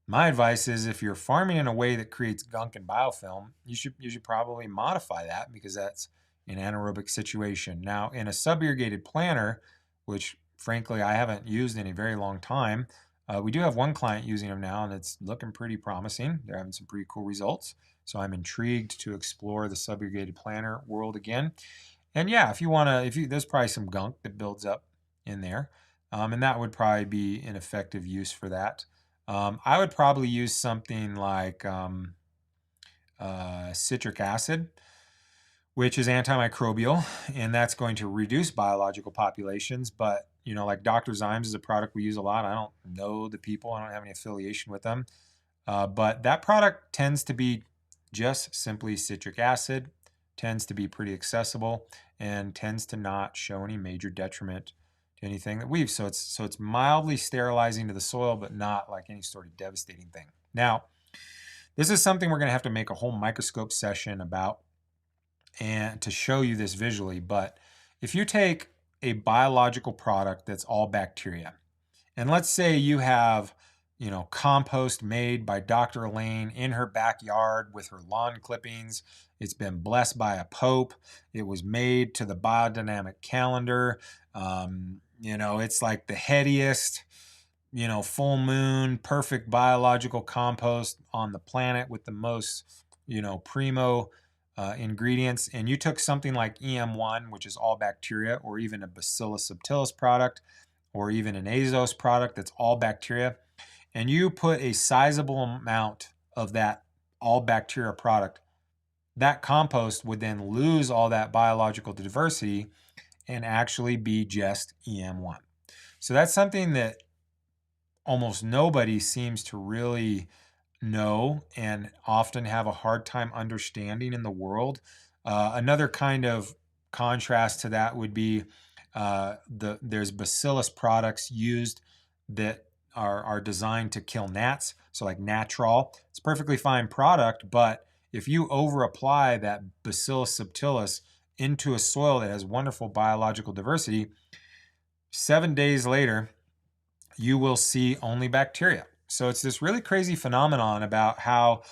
my advice is if you're farming in a way that creates gunk and biofilm, you should probably modify that because that's an anaerobic situation. Now, in a sub-irrigated planter, which frankly I haven't used in a very long time, we do have one client using them now, and it's looking pretty promising. They're having some pretty cool results. So I'm intrigued to explore the sub-irrigated planter world again. And yeah, if you want to, there's probably some gunk that builds up in there, and that would probably be an effective use for that. I would probably use something like citric acid, which is antimicrobial, and that's going to reduce biological populations. But, like Dr. Zymes is a product we use a lot. I don't know the people, I don't have any affiliation with them. But that product tends to be just simply citric acid, tends to be pretty accessible, and tends to not show any major detriment to anything that weaves. So it's mildly sterilizing to the soil, but not like any sort of devastating thing. Now, this is something we're going to have to make a whole microscope session about and to show you this visually. But if you take a biological product that's all bacteria, and let's say you have, compost made by Dr. Elaine in her backyard with her lawn clippings. It's been blessed by a pope. It was made to the biodynamic calendar. It's like the headiest, full moon, perfect biological compost on the planet with the most, primo ingredients. And you took something like EM1, which is all bacteria, or even a Bacillus subtilis product, or even an azos product that's all bacteria, and you put a sizable amount of that all bacteria product, that compost would then lose all that biological diversity and actually be just EM1. So that's something that almost nobody seems to really know and often have a hard time understanding in the world. Another kind of contrast to that would be there's bacillus products used that are designed to kill gnats. So like Natrol, it's a perfectly fine product, but if you over apply that Bacillus subtilis into a soil that has wonderful biological diversity, 7 days later, you will see only bacteria. So it's this really crazy phenomenon about how,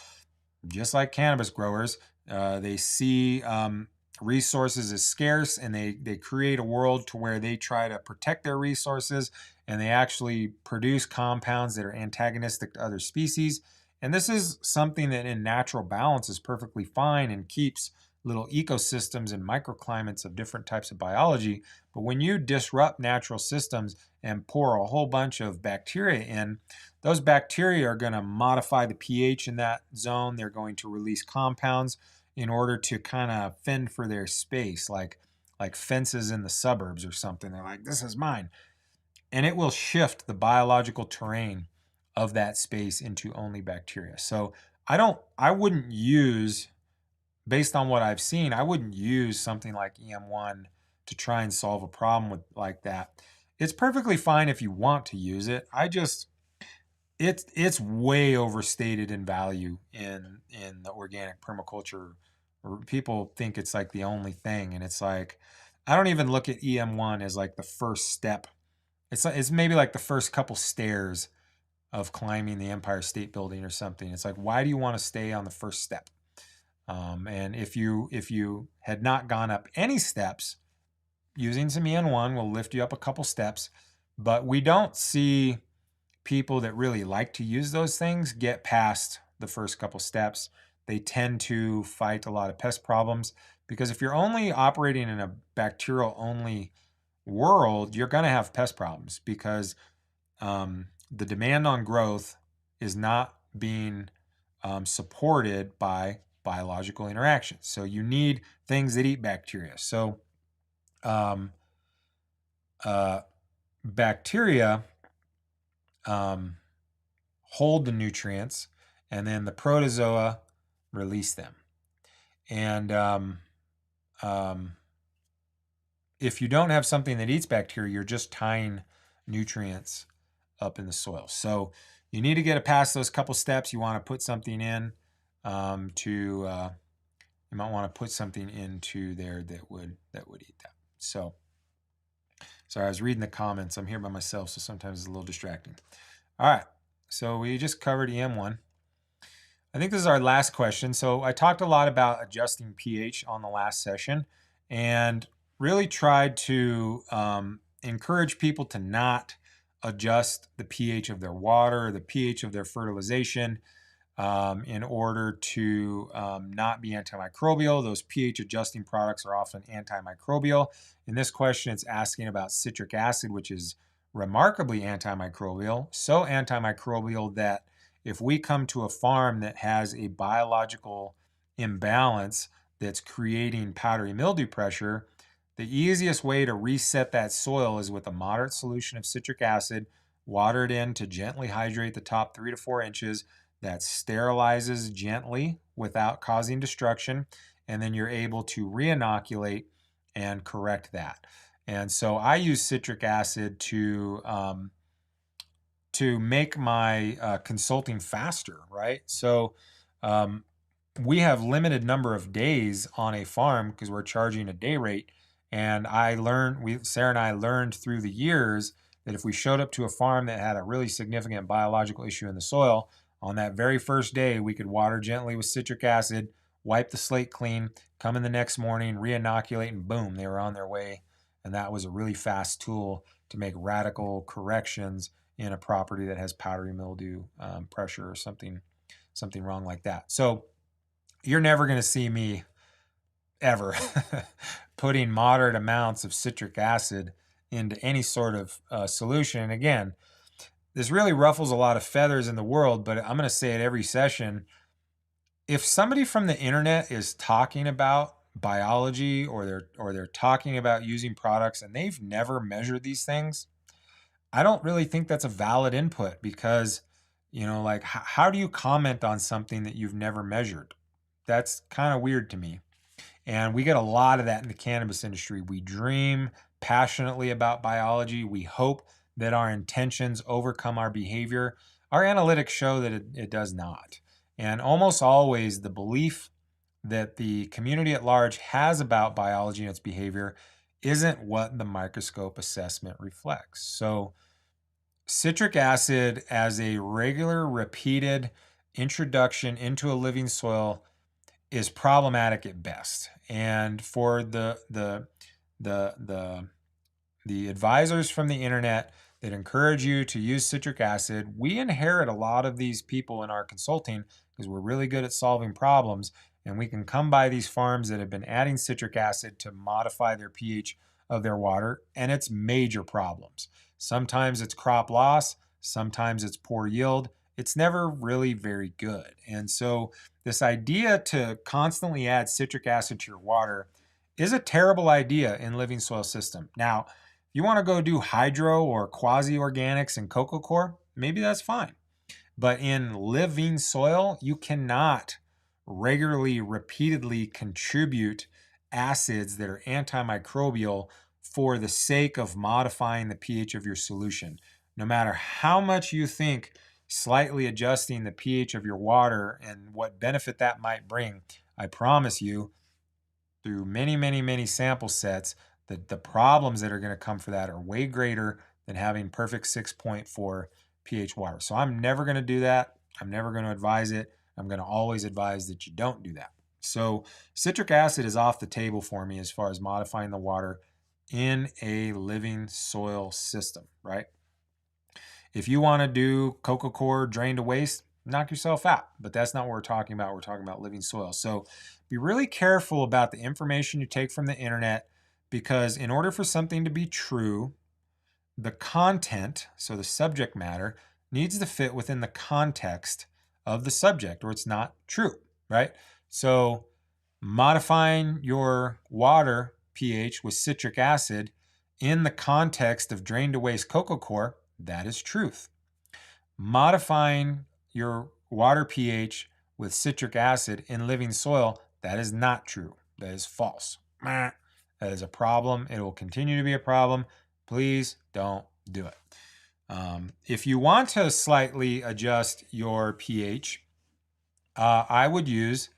just like cannabis growers, they see resources as scarce, and they create a world to where they try to protect their resources, and they actually produce compounds that are antagonistic to other species. And this is something that in natural balance is perfectly fine and keeps little ecosystems and microclimates of different types of biology. But when you disrupt natural systems and pour a whole bunch of bacteria in, those bacteria are going to modify the pH in that zone. They're going to release compounds in order to kind of fend for their space, like fences in the suburbs or something. They're like, this is mine. And it will shift the biological terrain of that space into only bacteria. So I wouldn't use, based on what I've seen, I wouldn't use something like EM1 to try and solve a problem with like that. It's perfectly fine if you want to use it. It's way overstated in value in the organic permaculture. People think it's like the only thing, and it's like I don't even look at EM1 as like the first step. It's maybe like the first couple stairs of climbing the Empire State Building or something. It's like, why do you want to stay on the first step? And if you had not gone up any steps, using some EM1 will lift you up a couple steps. But we don't see people that really like to use those things get past the first couple steps. They tend to fight a lot of pest problems, because if you're only operating in a bacterial only world, you're going to have pest problems, because the demand on growth is not being supported by biological interactions. So you need things that eat bacteria. So bacteria hold the nutrients, and then the protozoa release them. And if you don't have something that eats bacteria, you're just tying nutrients up in the soil. So you need to get past those couple steps. You want to put something in you might want to put something into there that would eat that. So sorry, I was reading the comments. I'm here by myself, so sometimes it's a little distracting. All right, so we just covered EM1. I think this is our last question. So I talked a lot about adjusting pH on the last session and really tried to encourage people to not adjust the pH of their water or the pH of their fertilization in order to not be antimicrobial. Those pH adjusting products are often antimicrobial. In this question, it's asking about citric acid, which is remarkably antimicrobial. So antimicrobial that if we come to a farm that has a biological imbalance that's creating powdery mildew pressure, the easiest way to reset that soil is with a moderate solution of citric acid, water it in to gently hydrate the top 3 to 4 inches. That sterilizes gently without causing destruction, and then you're able to re-inoculate and correct that. And so I use citric acid to make my consulting faster, right? So we have limited number of days on a farm because we're charging a day rate. And Sarah and I learned through the years that if we showed up to a farm that had a really significant biological issue in the soil, on that very first day, we could water gently with citric acid, wipe the slate clean, come in the next morning, re-inoculate, and boom, they were on their way. And that was a really fast tool to make radical corrections in a property that has powdery mildew pressure or something wrong like that. So you're never going to see me ever putting moderate amounts of citric acid into any sort of solution. And again, this really ruffles a lot of feathers in the world, but I'm going to say it every session. If somebody from the internet is talking about biology or they're talking about using products and they've never measured these things, I don't really think that's a valid input because, like how do you comment on something that you've never measured? That's kind of weird to me. And we get a lot of that in the cannabis industry. We dream passionately about biology. We hope that our intentions overcome our behavior. Our analytics show that it does not. And almost always the belief that the community at large has about biology and its behavior isn't what the microscope assessment reflects. So citric acid as a regular repeated introduction into a living soil is problematic at best. And for the advisors from the internet that encourage you to use citric acid, we inherit a lot of these people in our consulting because we're really good at solving problems, and we can come by these farms that have been adding citric acid to modify their pH of their water, and it's major problems. Sometimes it's crop loss, sometimes it's poor yield. It's never really very good. And so this idea to constantly add citric acid to your water is a terrible idea in living soil system. Now, if you want to go do hydro or quasi-organics and coco coir, maybe that's fine. But in living soil, you cannot regularly, repeatedly contribute acids that are antimicrobial for the sake of modifying the pH of your solution. No matter how much you think slightly adjusting the pH of your water and what benefit that might bring, I promise you, through many, many, many sample sets, that the problems that are going to come for that are way greater than having perfect 6.4 pH water. So I'm never going to do that. I'm never going to advise it. I'm going to always advise that you don't do that. So citric acid is off the table for me as far as modifying the water in a living soil system, right? If you want to do coco coir drain to waste, knock yourself out. But that's not what we're talking about. We're talking about living soil. So be really careful about the information you take from the internet, because in order for something to be true, the content, so the subject matter, needs to fit within the context of the subject, or it's not true, right? So modifying your water pH with citric acid in the context of drain to waste coco coir, that is truth. Modifying your water pH with citric acid in living soil, that is not true. That is false. That is a problem. It will continue to be a problem. Please don't do it. If you want to slightly adjust your pH, I would use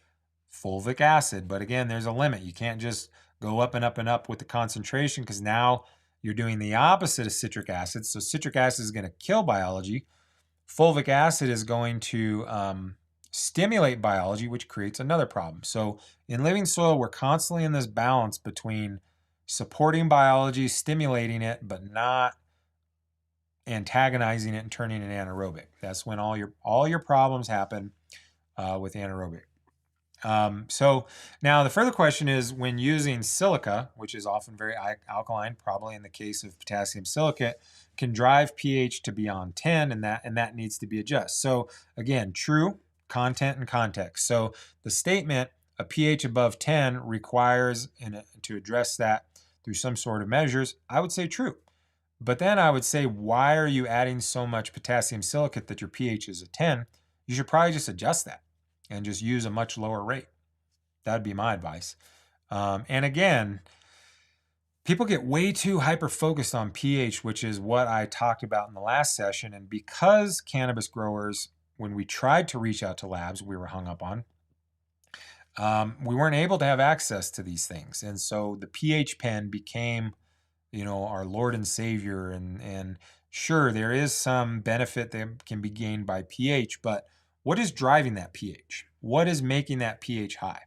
fulvic acid. But again, there's a limit. You can't just go up and up and up with the concentration, because now you're doing the opposite of citric acid. So citric acid is going to kill biology. Fulvic acid is going to stimulate biology, which creates another problem. So in living soil, we're constantly in this balance between supporting biology, stimulating it, but not antagonizing it and turning it anaerobic. That's when all your problems happen with anaerobic. So now the further question is, when using silica, which is often very alkaline, probably in the case of potassium silicate, can drive pH to beyond 10, and that needs to be adjusted. So again, true, content and context. So the statement, a pH above 10 requires, to address that through some sort of measures, I would say true. But then I would say, why are you adding so much potassium silicate that your pH is a 10? You should probably just adjust that and just use a much lower rate. That'd be my advice. And again, people get way too hyper-focused on pH, which is what I talked about in the last session. And because cannabis growers, when we tried to reach out to labs, we were hung up on, we weren't able to have access to these things. And so the pH pen became, our Lord and Savior. And sure, there is some benefit that can be gained by pH, but what is driving that pH? What is making that pH high?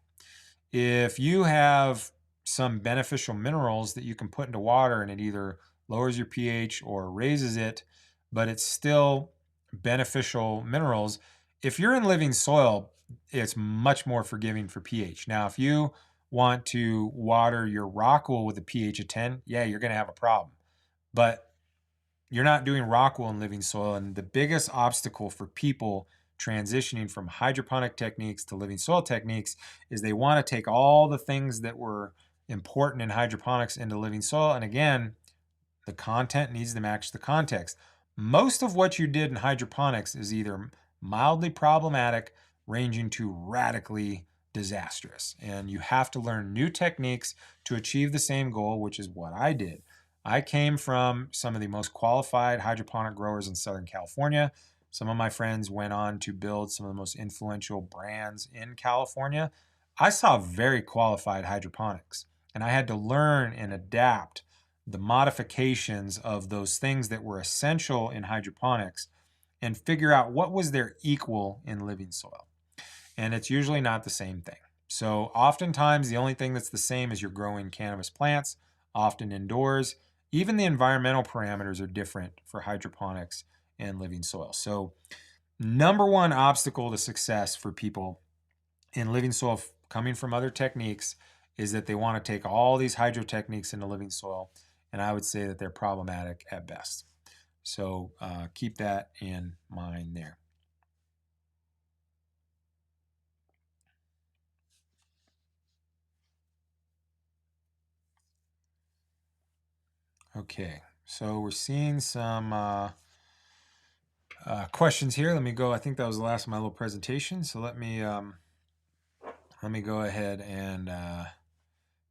If you have some beneficial minerals that you can put into water and it either lowers your pH or raises it, but it's still beneficial minerals, if you're in living soil, it's much more forgiving for pH. Now, if you want to water your rock wool with a pH of 10, yeah, you're going to have a problem. But you're not doing rock wool in living soil. And the biggest obstacle for people transitioning from hydroponic techniques to living soil techniques is they want to take all the things that were important in hydroponics into living soil. And again, the content needs to match the context. Most of what you did in hydroponics is either mildly problematic, ranging to radically disastrous. And you have to learn new techniques to achieve the same goal, which is what I did. I came from some of the most qualified hydroponic growers in Southern California. Some of my friends went on to build some of the most influential brands in California. I saw very qualified hydroponics, and I had to learn and adapt the modifications of those things that were essential in hydroponics and figure out what was their equal in living soil. And it's usually not the same thing. So oftentimes the only thing that's the same is you're growing cannabis plants, often indoors. Even the environmental parameters are different for hydroponics and living soil. So number one obstacle to success for people in living soil coming from other techniques is that they want to take all these hydro techniques into living soil. And I would say that they're problematic at best. So keep that in mind there. Okay, so we're seeing some questions here. Let me go. I think that was the last of my little presentation. So let me go ahead and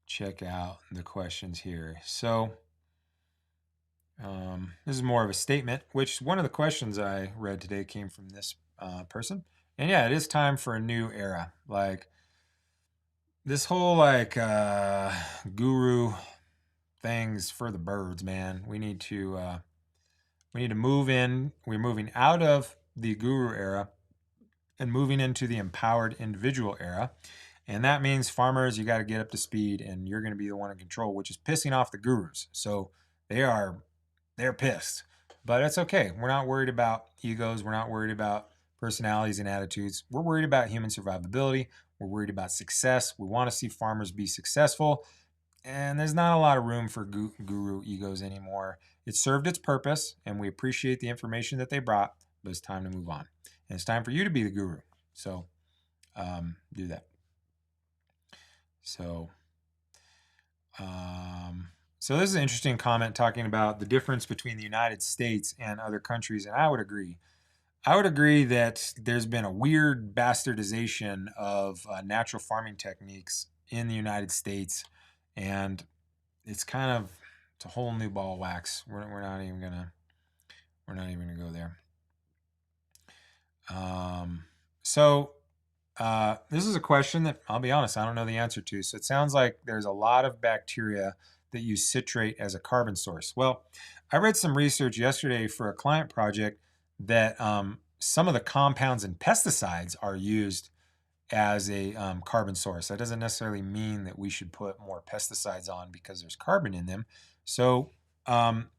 check out the questions here. So this is more of a statement, which one of the questions I read today came from this person. And yeah, it is time for a new era. Like this whole guru things for the birds, man. We need to move in. We're moving out of the guru era and moving into the empowered individual era. And that means farmers, you got to get up to speed, and you're going to be the one in control, which is pissing off the gurus. So they're pissed, but it's okay. We're not worried about egos. We're not worried about personalities and attitudes. We're worried about human survivability. We're worried about success. We want to see farmers be successful. And there's not a lot of room for guru egos anymore. It served its purpose, and we appreciate the information that they brought, but it's time to move on. And it's time for you to be the guru. So do that. So So this is an interesting comment talking about the difference between the United States and other countries, and I would agree. I would agree that there's been a weird bastardization of natural farming techniques in the United States, and it's kind of it's a whole new ball of wax. We're not even gonna go there. Um, so this is a question that I'll be honest, I don't know the answer to. So it sounds like there's a lot of bacteria that use citrate as a carbon source. Well, I read some research yesterday for a client project that some of the compounds in pesticides are used as a carbon source. That doesn't necessarily mean that we should put more pesticides on because there's carbon in them. So um,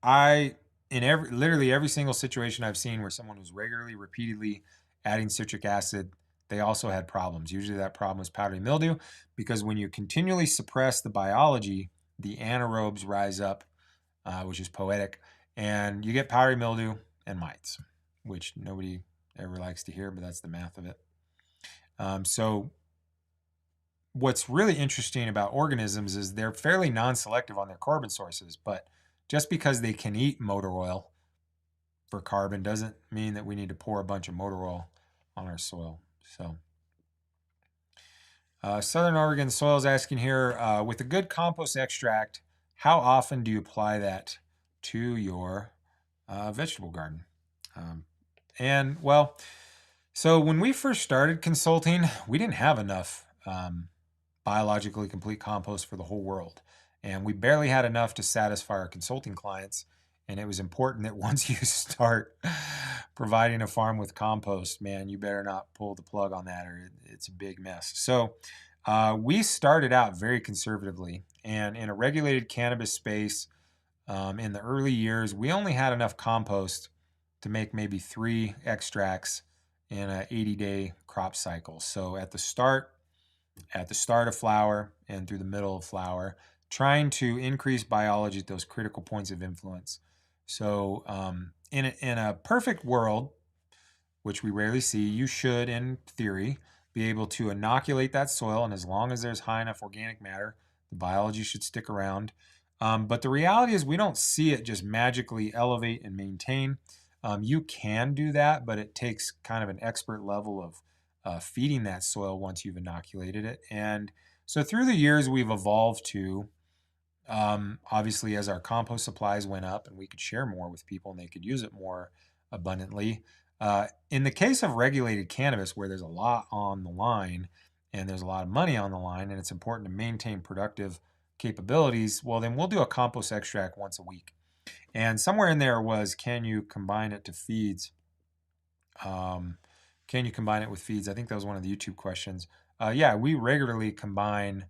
I in literally every single situation I've seen where someone was regularly, repeatedly adding citric acid, they also had problems. Usually that problem was powdery mildew because when you continually suppress the biology, the anaerobes rise up, which is poetic, and you get powdery mildew and mites, which nobody ever likes to hear, but that's the math of it. So what's really interesting about organisms is they're fairly non-selective on their carbon sources, but just because they can eat motor oil for carbon doesn't mean that we need to pour a bunch of motor oil on our soil. So Southern Oregon soil is asking here, with a good compost extract, how often do you apply that to your vegetable garden? And well, so when we first started consulting, we didn't have enough biologically complete compost for the whole world. And we barely had enough to satisfy our consulting clients. And it was important that once you start providing a farm with compost, man, you better not pull the plug on that or it's a big mess. So we started out very conservatively. And in a regulated cannabis space, in the early years, we only had enough compost to make maybe 3 extracts in an 80-day crop cycle. So at the start of flower and through the middle of flower, trying to increase biology at those critical points of influence. So, in a perfect world, which we rarely see, you should, in theory, be able to inoculate that soil. And as long as there's high enough organic matter, the biology should stick around. But the reality is, we don't see it just magically elevate and maintain. You can do that, but it takes kind of an expert level of feeding that soil once you've inoculated it. And so through the years, we've evolved to obviously, as our compost supplies went up and we could share more with people and they could use it more abundantly. In the case of regulated cannabis, where there's a lot on the line and there's a lot of money on the line, and it's important to maintain productive capabilities, well, then we'll do a compost extract once a week. And somewhere in there was, can you combine it to feeds? Can you combine it with feeds? I think that was one of the YouTube questions. Yeah, we regularly combine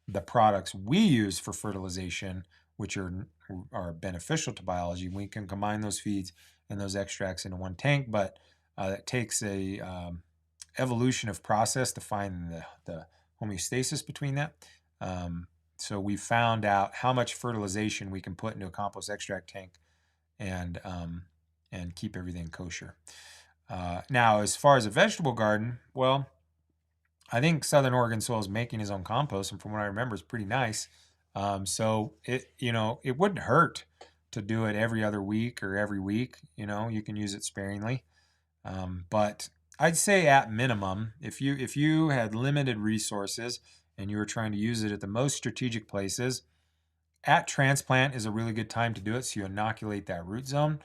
the products we use for fertilization, which are beneficial to biology. We can combine those feeds and those extracts into one tank, but it takes a evolution of process to find the homeostasis between that. So we found out how much fertilization we can put into a compost extract tank and keep everything kosher. Now, as far as a vegetable garden, well, I think Southern Oregon soil is making his own compost, and from what I remember, it's pretty nice. So it wouldn't hurt to do it every other week or every week. You can use it sparingly, but I'd say at minimum, if you had limited resources and you were trying to use it at the most strategic places, at transplant is a really good time to do it. So you inoculate that root zone.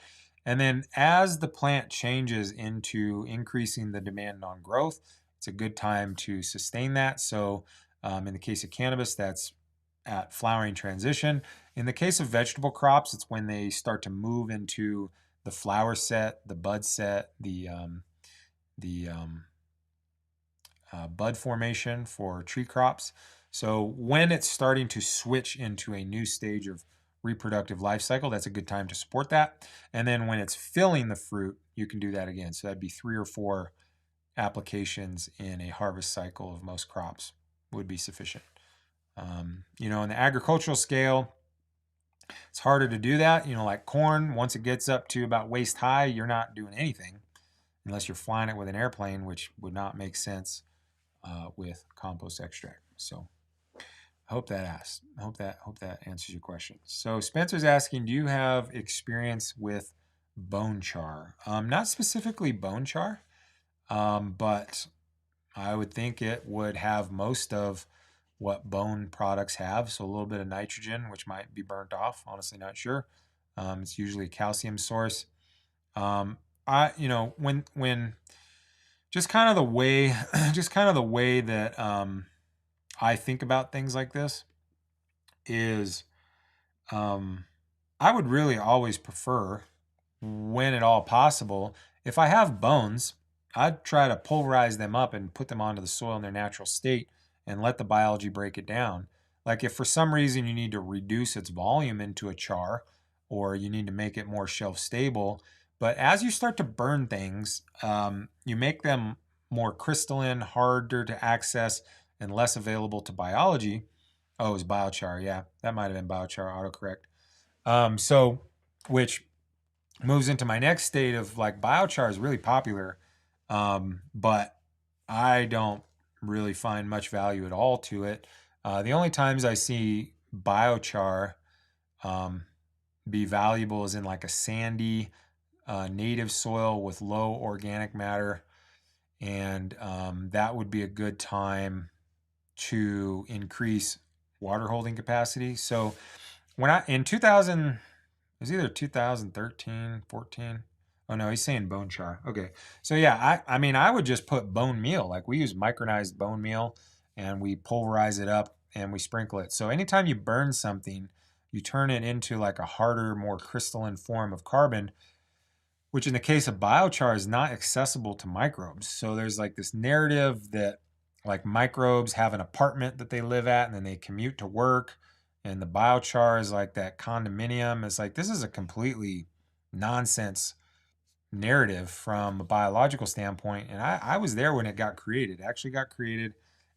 And then as the plant changes into increasing the demand on growth, it's a good time to sustain that. So in the case of cannabis, that's at flowering transition. In the case of vegetable crops, it's when they start to move into the flower set, the bud set, the bud formation for tree crops. So when it's starting to switch into a new stage of reproductive life cycle, that's a good time to support that. And then when it's filling the fruit, you can do that again. So that'd be 3 or 4 applications in a harvest cycle of most crops would be sufficient. In the agricultural scale, it's harder to do that. Like corn, once it gets up to about waist high, you're not doing anything unless you're flying it with an airplane, which would not make sense with compost extract. So Hope that answers your question. So Spencer's asking, do you have experience with bone char? Not specifically bone char, but I would think it would have most of what bone products have. So a little bit of nitrogen, which might be burnt off. Honestly, not sure. It's usually a calcium source. Um, when just kind of the way, just kind of the way that I think about things like this is, um, I would really always prefer, when at all possible, if I have bones, I'd try to pulverize them up and put them onto the soil in their natural state and let the biology break it down. Like if for some reason you need to reduce its volume into a char or you need to make it more shelf stable, but as you start to burn things, you make them more crystalline, harder to access, and less available to biology. Oh, it was biochar. Yeah, that might have been biochar autocorrect. So, which moves into my next state of like biochar is really popular, but I don't really find much value at all to it. The only times I see biochar um, be valuable is in like a sandy native soil with low organic matter, and that would be a good time to increase water holding capacity. So when I in 2000, it was either 2013, 14. Oh no, he's saying bone char. Okay. So yeah, I mean I would just put bone meal. Like we use micronized bone meal and we pulverize it up and we sprinkle it. So anytime you burn something, you turn it into like a harder, more crystalline form of carbon, which in the case of biochar is not accessible to microbes. So there's like this narrative that like microbes have an apartment that they live at and then they commute to work. And the biochar is like that condominium. It's like this is a completely nonsense narrative from a biological standpoint. And I was there when it got created. It actually got created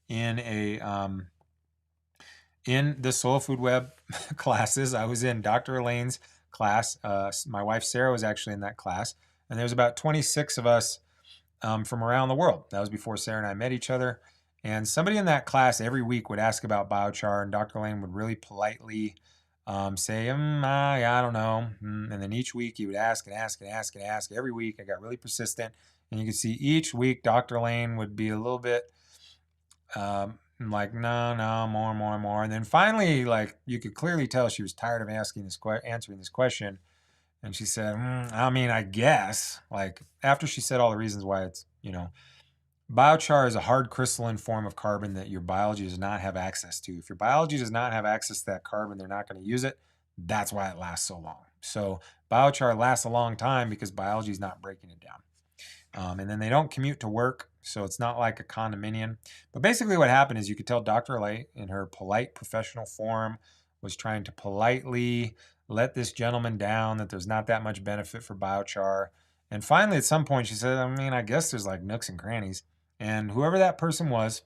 in a in the soil food web classes. I was in Dr. Elaine's class. My wife Sarah was actually in that class, and there was about 26 of us from around the world. That was before Sarah and I met each other. And somebody in that class every week would ask about biochar, and Dr. Elaine would really politely say, I don't know. And then each week he would ask and ask and ask and ask. Every week I got really persistent. And you could see each week Dr. Elaine would be a little bit like, no, more. And then finally, like, you could clearly tell she was tired of answering this question. And she said, I mean, I guess, like, after she said all the reasons why it's, biochar is a hard crystalline form of carbon that your biology does not have access to. If your biology does not have access to that carbon, they're not going to use it. That's why it lasts so long. So biochar lasts a long time because biology is not breaking it down. And then they don't commute to work, so it's not like a condominium. But basically what happened is you could tell Dr. Light, in her polite professional form, was trying to politely let this gentleman down that there's not that much benefit for biochar. And finally, at some point, she said, I mean, I guess there's like nooks and crannies. And whoever that person was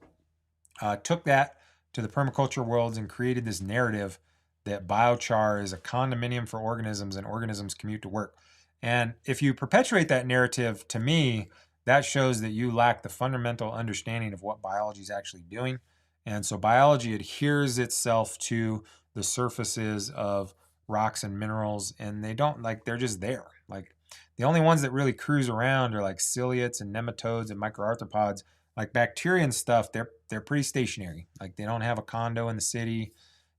took that to the permaculture worlds and created this narrative that biochar is a condominium for organisms and organisms commute to work. And if you perpetuate that narrative, to me, that shows that you lack the fundamental understanding of what biology is actually doing. And so biology adheres itself to the surfaces of rocks and minerals, and they don't like, they're just there. Like the only ones that really cruise around are like ciliates and nematodes and microarthropods. Like bacteria and stuff, they're pretty stationary. Like they don't have a condo in the city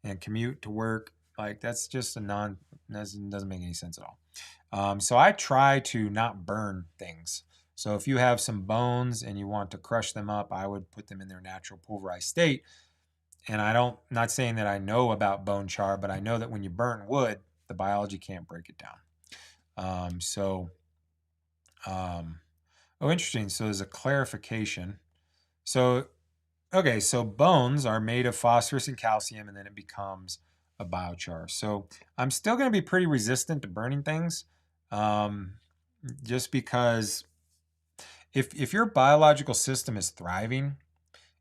and commute to work. Like that's just doesn't make any sense at all. So I try to not burn things. So if you have some bones and you want to crush them up, I would put them in their natural pulverized state. And not saying that I know about bone char, but I know that when you burn wood, the biology can't break it down. Oh, interesting. So there's a clarification. So, okay, so bones are made of phosphorus and calcium, and then it becomes a biochar. So I'm still going to be pretty resistant to burning things, just because if your biological system is thriving,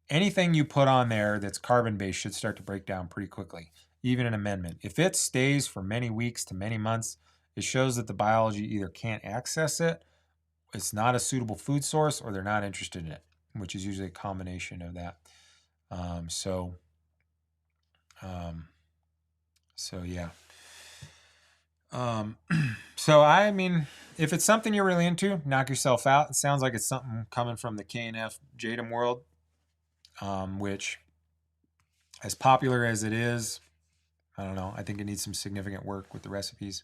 anything you put on there that's carbon-based should start to break down pretty quickly, even an amendment. If it stays for many weeks to many months, it shows that the biology either can't access it, it's not a suitable food source, or they're not interested in it, which is usually a combination of that. So So yeah. So I mean, if it's something you're really into, knock yourself out. It sounds like it's something coming from the KNF Jadam world, which, as popular as it is, I don't know. I think it needs some significant work with the recipes.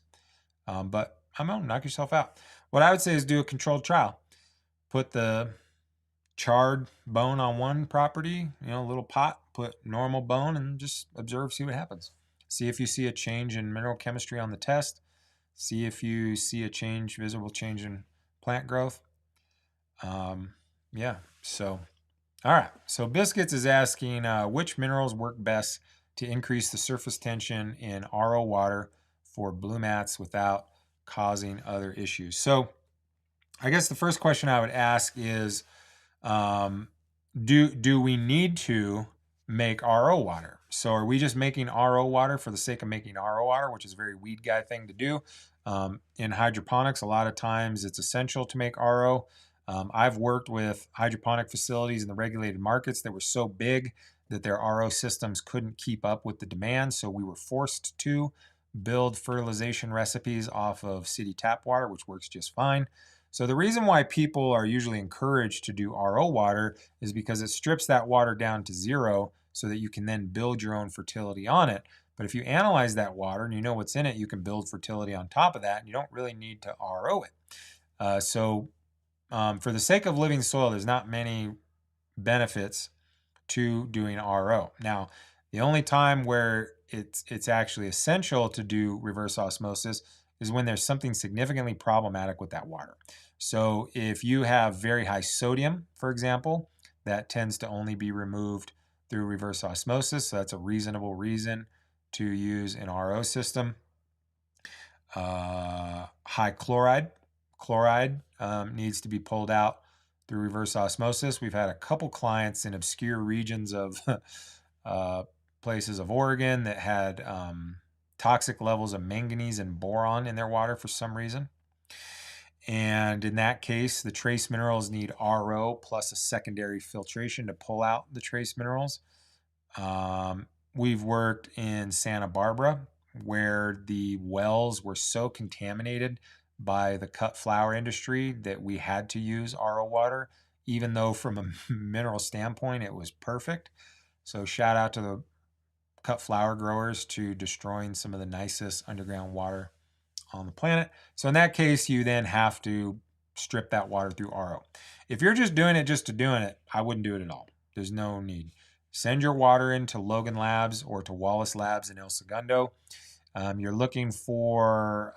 But I'm out. Knock yourself out. What I would say is do a controlled trial. Put the charred bone on one property, a little pot, put normal bone, and just observe, see what happens. See if you see a change in mineral chemistry on the test. See if you see a visible change in plant growth. Yeah, so, all right. So Biscuits is asking which minerals work best to increase the surface tension in RO water for blue mats without causing other issues. So I guess the first question I would ask is, do we need to make RO water? So are we just making RO water for the sake of making RO water, which is a very weed guy thing to do? In hydroponics, a lot of times it's essential to make RO. I've worked with hydroponic facilities in the regulated markets that were so big that their RO systems couldn't keep up with the demand. So we were forced to build fertilization recipes off of city tap water, which works just fine. So the reason why people are usually encouraged to do RO water is because it strips that water down to zero so that you can then build your own fertility on it. But if you analyze that water and you know what's in it, you can build fertility on top of that, and you don't really need to RO it. For the sake of living soil, there's not many benefits to doing RO. Now, the only time where it's actually essential to do reverse osmosis is when there's something significantly problematic with that water. So if you have very high sodium, for example, that tends to only be removed through reverse osmosis. So that's a reasonable reason to use an RO system. High chloride needs to be pulled out through reverse osmosis. We've had a couple clients in obscure regions of places of Oregon that had toxic levels of manganese and boron in their water for some reason. And in that case, the trace minerals need RO plus a secondary filtration to pull out the trace minerals. We've worked in Santa Barbara where the wells were so contaminated by the cut flower industry that we had to use RO water, even though from a mineral standpoint it was perfect. So shout out to the cut flower growers to destroying some of the nicest underground water on the planet. So in that case, you then have to strip that water through RO. If you're just doing it just to doing it, I wouldn't do it at all. There's no need. Send your water into Logan Labs or to Wallace Labs in El Segundo. You're looking for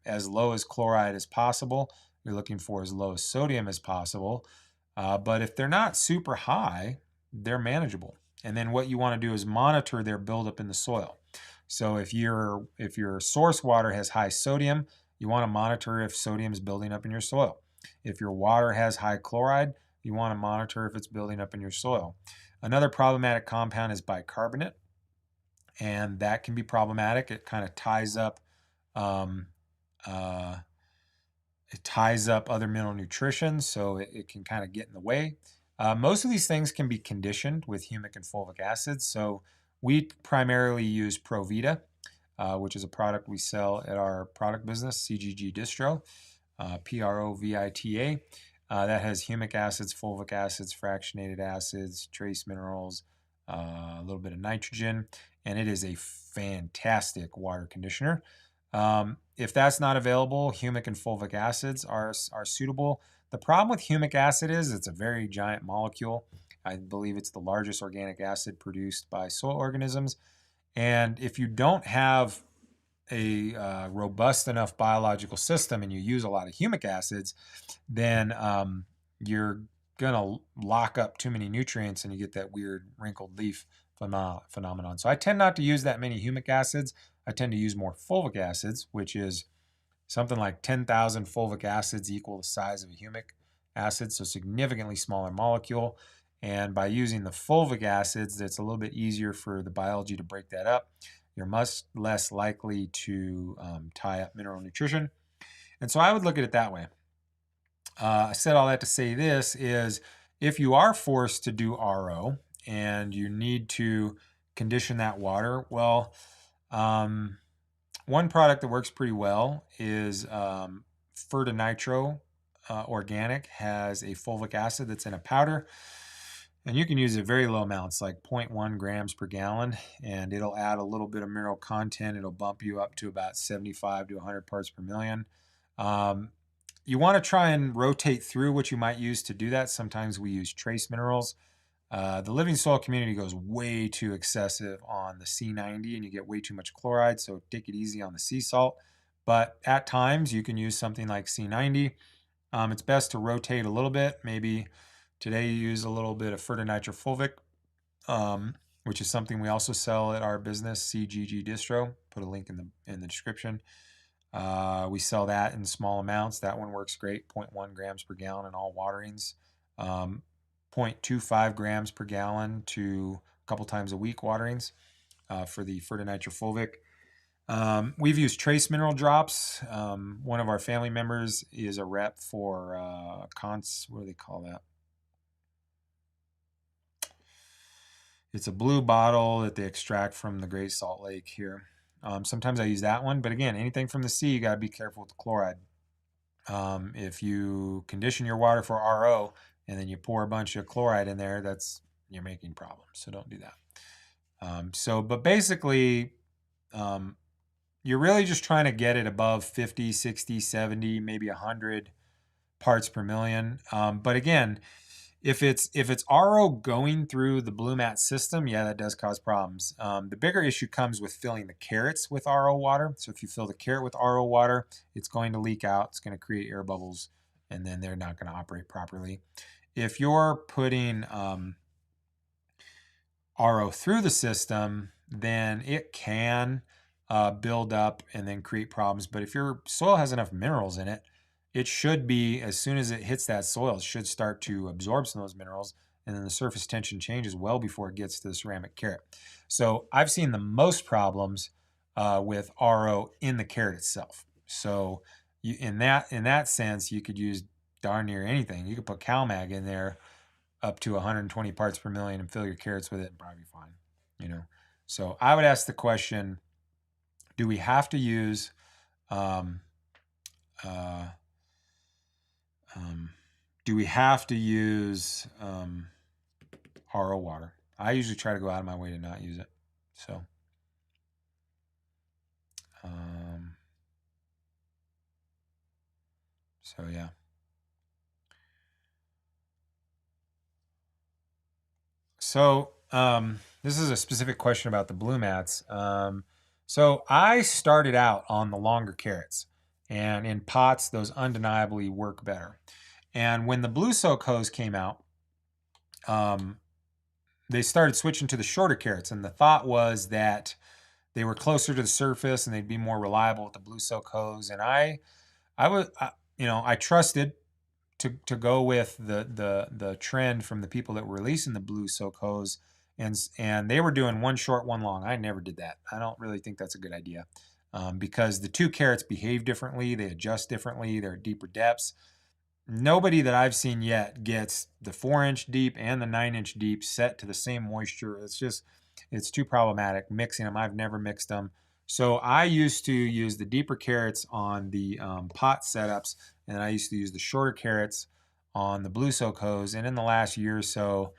as low as chloride as possible. You're looking for as low as sodium as possible. But if they're not super high, they're manageable. And then what you want to do is monitor their buildup in the soil. So if your source water has high sodium, you want to monitor if sodium is building up in your soil. If your water has high chloride, you want to monitor if it's building up in your soil. Another problematic compound is bicarbonate, and that can be problematic. It kind of ties up other mineral nutrition, so it can kind of get in the way. Most of these things can be conditioned with humic and fulvic acids. So we primarily use Provita, which is a product we sell at our product business, CGG Distro, Provita. That has humic acids, fulvic acids, fractionated acids, trace minerals, a little bit of nitrogen, and it is a fantastic water conditioner. If that's not available, humic and fulvic acids are suitable. The problem with humic acid is it's a very giant molecule. I believe it's the largest organic acid produced by soil organisms. And if you don't have a robust enough biological system and you use a lot of humic acids, then you're going to lock up too many nutrients and you get that weird wrinkled leaf phenomenon. So I tend not to use that many humic acids. I tend to use more fulvic acids, which is something like 10,000 fulvic acids equal the size of a humic acid, so significantly smaller molecule. And by using the fulvic acids, it's a little bit easier for the biology to break that up. You're much less likely to tie up mineral nutrition. And so I would look at it that way. I said all that to say this is if you are forced to do RO and you need to condition that water? Well, one product that works pretty well is Fertinitro Organic has a fulvic acid that's in a powder. And you can use it very low amounts, like 0.1 grams per gallon, and it'll add a little bit of mineral content. It'll bump you up to about 75 to 100 parts per million. You want to try and rotate through what you might use to do that. Sometimes we use trace minerals. The living soil community goes way too excessive on the C90 and you get way too much chloride, so take it easy on the sea salt. But at times you can use something like C90. It's best to rotate a little bit. Maybe today you use a little bit of Fertinitro Fulvic, which is something we also sell at our business, CGG Distro. Put a link in the description. We sell that in small amounts. That one works great, 0.1 grams per gallon in all waterings. 0.25 grams per gallon to a couple times a week waterings for the Fertinitro Fulvic. We've used trace mineral drops. One of our family members is a rep for what do they call that? It's a blue bottle that they extract from the Great Salt Lake here. Sometimes I use that one, but again, anything from the sea, you got to be careful with the chloride. If you condition your water for RO and then you pour a bunch of chloride in there, you're making problems. So don't do that. But basically, you're really just trying to get it above 50, 60, 70, maybe 100 parts per million. But again, if it's RO going through the blue mat system, yeah, that does cause problems. The bigger issue comes with filling the carrots with RO water. So if you fill the carrot with RO water, it's going to leak out. It's going to create air bubbles, and then they're not going to operate properly. If you're putting RO through the system, then it can build up and then create problems. But if your soil has enough minerals in it, it should be, as soon as it hits that soil, it should start to absorb some of those minerals, and then the surface tension changes well before it gets to the ceramic carrot. So I've seen the most problems with RO in the carrot itself. So in that sense, you could use darn near anything. You could put CalMag in there up to 120 parts per million and fill your carrots with it and probably be fine. So I would ask the question, do we have to use RO water? I usually try to go out of my way to not use it. So, yeah. So this is a specific question about the blue mats. So I started out on the longer carrots, and in pots, those undeniably work better. And when the blue soak hose came out, they started switching to the shorter carrots, and the thought was that they were closer to the surface and they'd be more reliable with the blue soak hose. And I trusted to go with the trend from the people that were releasing the blue soak hose, and they were doing one short, one long. I never did that. I don't really think that's a good idea, because the two carrots behave differently, they adjust differently, they're at deeper depths. Nobody that I've seen yet gets the 4-inch deep and the 9-inch deep set to the same moisture. It's too problematic mixing them. I've never mixed them. So I used to use the deeper carrots on the pot setups, and I used to use the shorter carrots on the blue soak hose. And in the last year or so,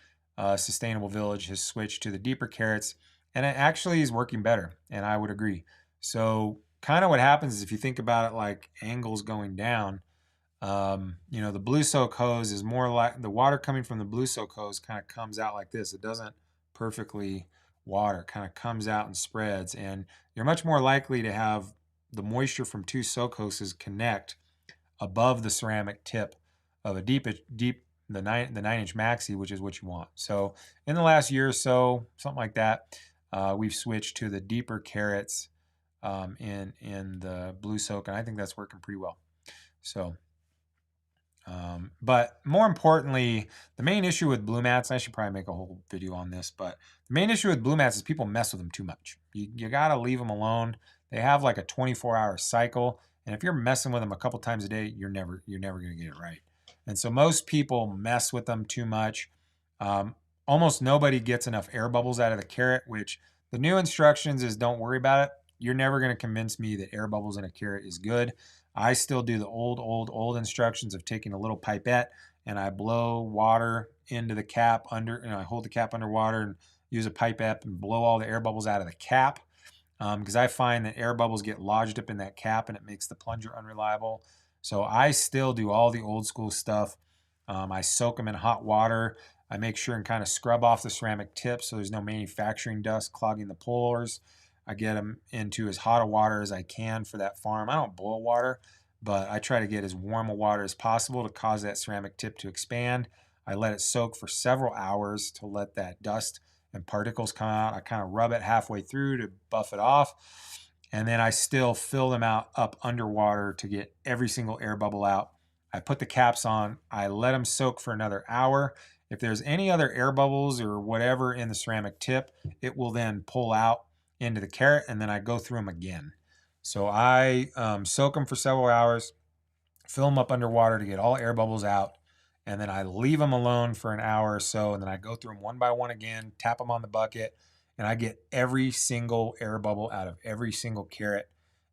Sustainable Village has switched to the deeper carrots, and it actually is working better, and I would agree. So kind of what happens is, if you think about it like angles going down, the blue soak hose is more like, the water coming from the blue soak hose kind of comes out like this. It doesn't perfectly water, kind of comes out and spreads, and you're much more likely to have the moisture from two soak hoses connect above the ceramic tip of a deep the 9-inch maxi, which is what you want. So in the last year or so, something like that, we've switched to the deeper carrots in the blue soak, and I think that's working pretty well. So but more importantly, the main issue with blue mats, I should probably make a whole video on this, but the main issue with blue mats is people mess with them too much. You got to leave them alone. They have like a 24-hour cycle, and if you're messing with them a couple times a day, you're never going to get it right. And so most people mess with them too much. almost nobody gets enough air bubbles out of the carrot, which the new instructions is don't worry about it. You're never going to convince me that air bubbles in a carrot is good. I still do the old instructions of taking a little pipette and I blow water into the cap under, and I hold the cap underwater and use a pipette and blow all the air bubbles out of the cap. Because I find that air bubbles get lodged up in that cap and it makes the plunger unreliable. So I still do all the old school stuff. I soak them in hot water. I make sure and kind of scrub off the ceramic tips so there's no manufacturing dust clogging the pores. I get them into as hot a water as I can for that farm. I don't boil water, but I try to get as warm a water as possible to cause that ceramic tip to expand. I let it soak for several hours to let that dust and particles come out. I kind of rub it halfway through to buff it off. And then I still fill them out up underwater to get every single air bubble out. I put the caps on. I let them soak for another hour. If there's any other air bubbles or whatever in the ceramic tip, it will then pull out into the carrot, and then I go through them again. So I soak them for several hours, fill them up underwater to get all air bubbles out, and then I leave them alone for an hour or so, and then I go through them one by one again, tap them on the bucket, and I get every single air bubble out of every single carrot.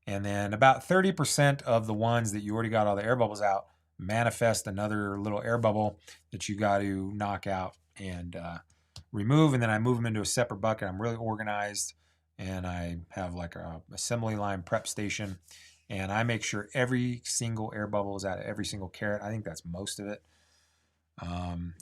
And then about 30% of the ones that you already got all the air bubbles out manifest another little air bubble that you got to knock out and remove, and then I move them into a separate bucket. I'm really organized, and I have like a assembly line prep station, and I make sure every single air bubble is out of every single carrot. I think that's most of it.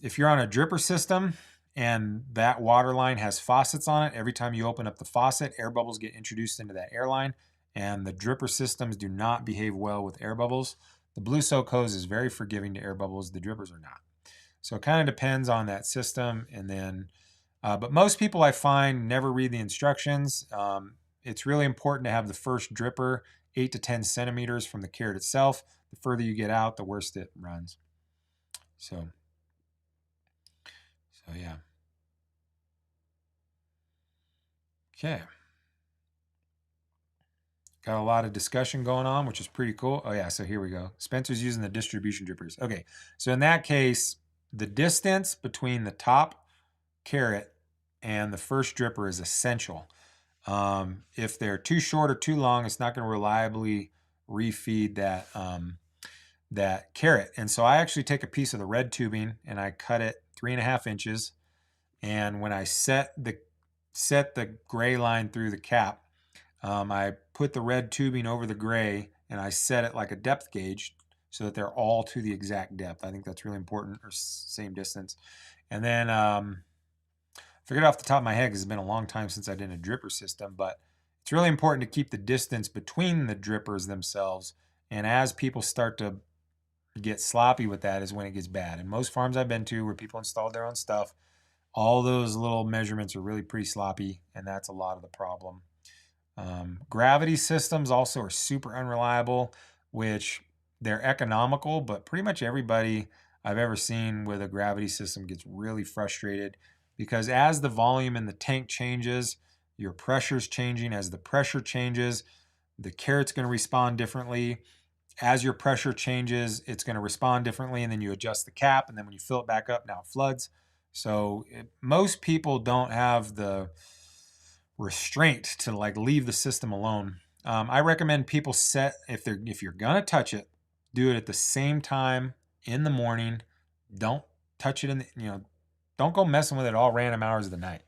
If you're on a dripper system and that water line has faucets on it, every time you open up the faucet, air bubbles get introduced into that air line, and the dripper systems do not behave well with air bubbles. The blue soak hose is very forgiving to air bubbles. The drippers are not. So it kind of depends on that system. And then, but most people I find never read the instructions. It's really important to have the first dripper 8 to 10 centimeters from the carrot itself. The further you get out, the worse it runs. So yeah. Okay. Got a lot of discussion going on, which is pretty cool. Oh yeah, so here we go. Spencer's using the distribution drippers. Okay, so in that case, the distance between the top carrot and the first dripper is essential. If they're too short or too long, it's not going to reliably refeed that that carrot. And so I actually take a piece of the red tubing and I cut it 3.5 inches. And when I set the gray line through the cap, I put the red tubing over the gray and I set it like a depth gauge so that they're all to the exact depth. I think that's really important, or same distance. And then forget off the top of my head because it's been a long time since I did a dripper system, but it's really important to keep the distance between the drippers themselves. And as people start to get sloppy with that is when it gets bad. And most farms I've been to where people installed their own stuff, all those little measurements are really pretty sloppy, and that's a lot of the problem. Gravity systems also are super unreliable, which they're economical, but pretty much everybody I've ever seen with a gravity system gets really frustrated because as the volume in the tank changes, your pressure's changing. As the pressure changes, the carrot's going to respond differently. As your pressure changes, it's going to respond differently, and then you adjust the cap, and then when you fill it back up, now it floods. So most people don't have the restraint to like leave the system alone. I recommend people set, if you're gonna touch it, do it at the same time in the morning. Don't touch it in the, don't go messing with it all random hours of the night.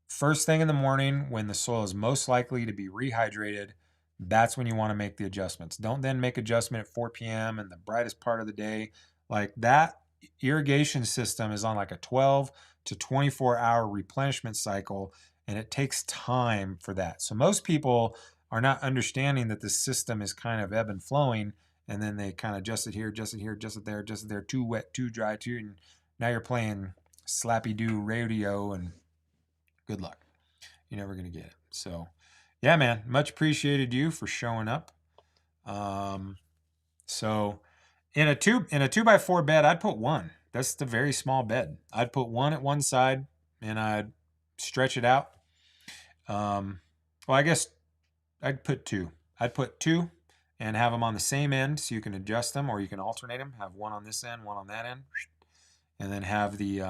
First thing in the morning when the soil is most likely to be rehydrated, that's when you want to make the adjustments. Don't then make adjustment at 4 p.m. and the brightest part of the day. Like that irrigation system is on like a 12 to 24-hour replenishment cycle, and it takes time for that. So most people are not understanding that the system is kind of ebb and flowing, and then they kind of adjust it here, adjust it here, adjust it there, adjust it there, too wet, too dry, and now you're playing slappy-do rodeo, and good luck. You're never going to get it. So yeah, man, much appreciated you for showing up. So in a 2x4 bed, I'd put one. That's the very small bed. I'd put one at one side and I'd stretch it out. Well, I guess I'd put two. I'd put two and have them on the same end so you can adjust them or you can alternate them. Have one on this end, one on that end. And then have the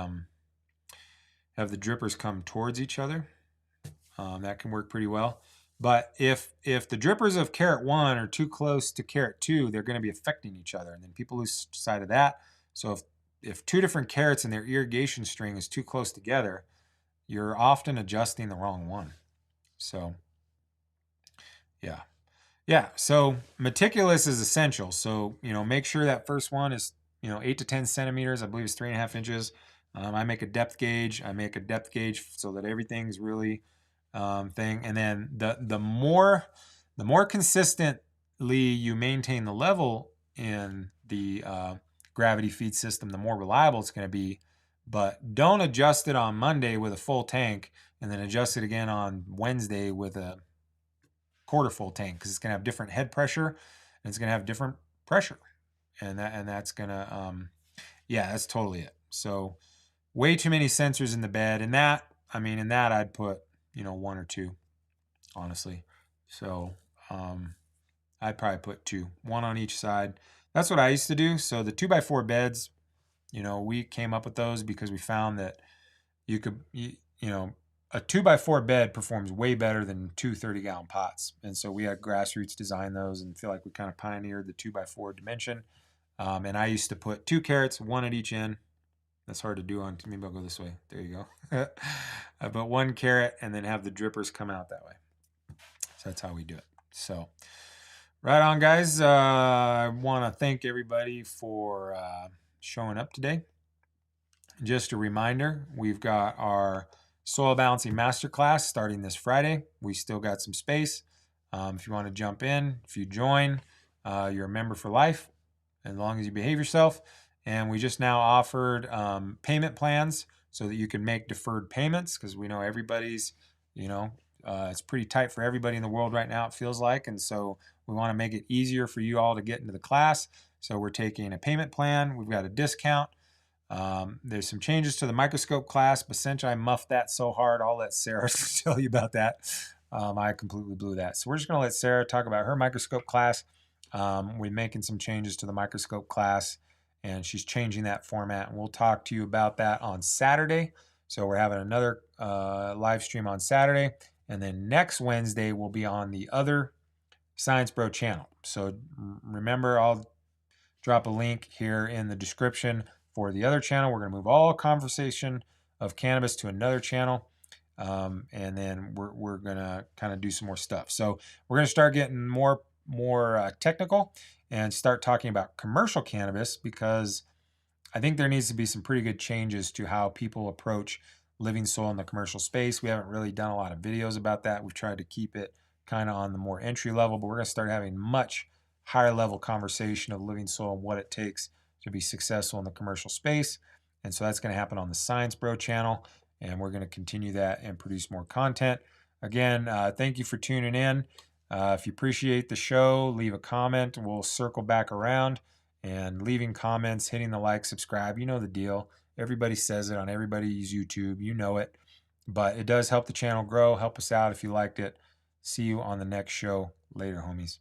have the drippers come towards each other. That can work pretty well. But if the drippers of carrot 1 are too close to carrot 2, they're going to be affecting each other, and then people lose sight of that. So if two different carrots and their irrigation string is too close together, you're often adjusting the wrong one. So yeah. Yeah, so meticulous is essential. So, make sure that first one is, 8 to 10 centimeters. I believe it's 3.5 inches. I make a depth gauge. So that everything's really thing. And then the more consistently you maintain the level in the gravity feed system, the more reliable it's going to be. But don't adjust it on Monday with a full tank and then adjust it again on Wednesday with a quarter full tank, because it's going to have different head pressure and it's going to have different pressure, and that's going to that's totally it. So way too many sensors in the bed, and that I'd put 1 or 2, honestly. So I'd probably put 2, 1 on each side. That's what I used to do. So the 2x4 beds, we came up with those because we found that a 2x4 bed performs way better than 2 30-gallon pots. And so we had grassroots design those and feel like we kind of pioneered the 2x4 dimension. And I used to put 2 carrots, 1 at each end. That's hard to do on, maybe I'll go this way. There you go. I put 1 carrot and then have the drippers come out that way. So that's how we do it. So right on, guys. I want to thank everybody for showing up today. Just a reminder, we've got our Soil Balancing Masterclass starting this Friday. We still got some space. If you want to jump in, if you join, you're a member for life, as long as you behave yourself. And we just now offered payment plans so that you can make deferred payments, because we know everybody's, it's pretty tight for everybody in the world right now, it feels like. And so we want to make it easier for you all to get into the class. So we're taking a payment plan. We've got a discount. There's some changes to the microscope class, but essentially I muffed that so hard, I'll let Sarah tell you about that. I completely blew that. So we're just going to let Sarah talk about her microscope class. We're making some changes to the microscope class, and she's changing that format, and we'll talk to you about that on Saturday. So we're having another live stream on Saturday, and then next Wednesday we'll be on the other Science Bro channel. So remember, I'll drop a link here in the description for the other channel. We're going to move all conversation of cannabis to another channel, and then we're going to kind of do some more stuff. So we're going to start getting more technical and start talking about commercial cannabis, because I think there needs to be some pretty good changes to how people approach living soil in the commercial space. We haven't really done a lot of videos about that. We've tried to keep it kind of on the more entry level, but we're going to start having much higher level conversation of living soil and what it takes to be successful in the commercial space. And so that's going to happen on the Science Bro channel, and we're going to continue that and produce more content. Again, thank you for tuning in. If you appreciate the show, leave a comment. We'll circle back around, and leaving comments, hitting the like, subscribe. You know the deal. Everybody says it on everybody's YouTube. You know it. But it does help the channel grow. Help us out if you liked it. See you on the next show. Later, homies.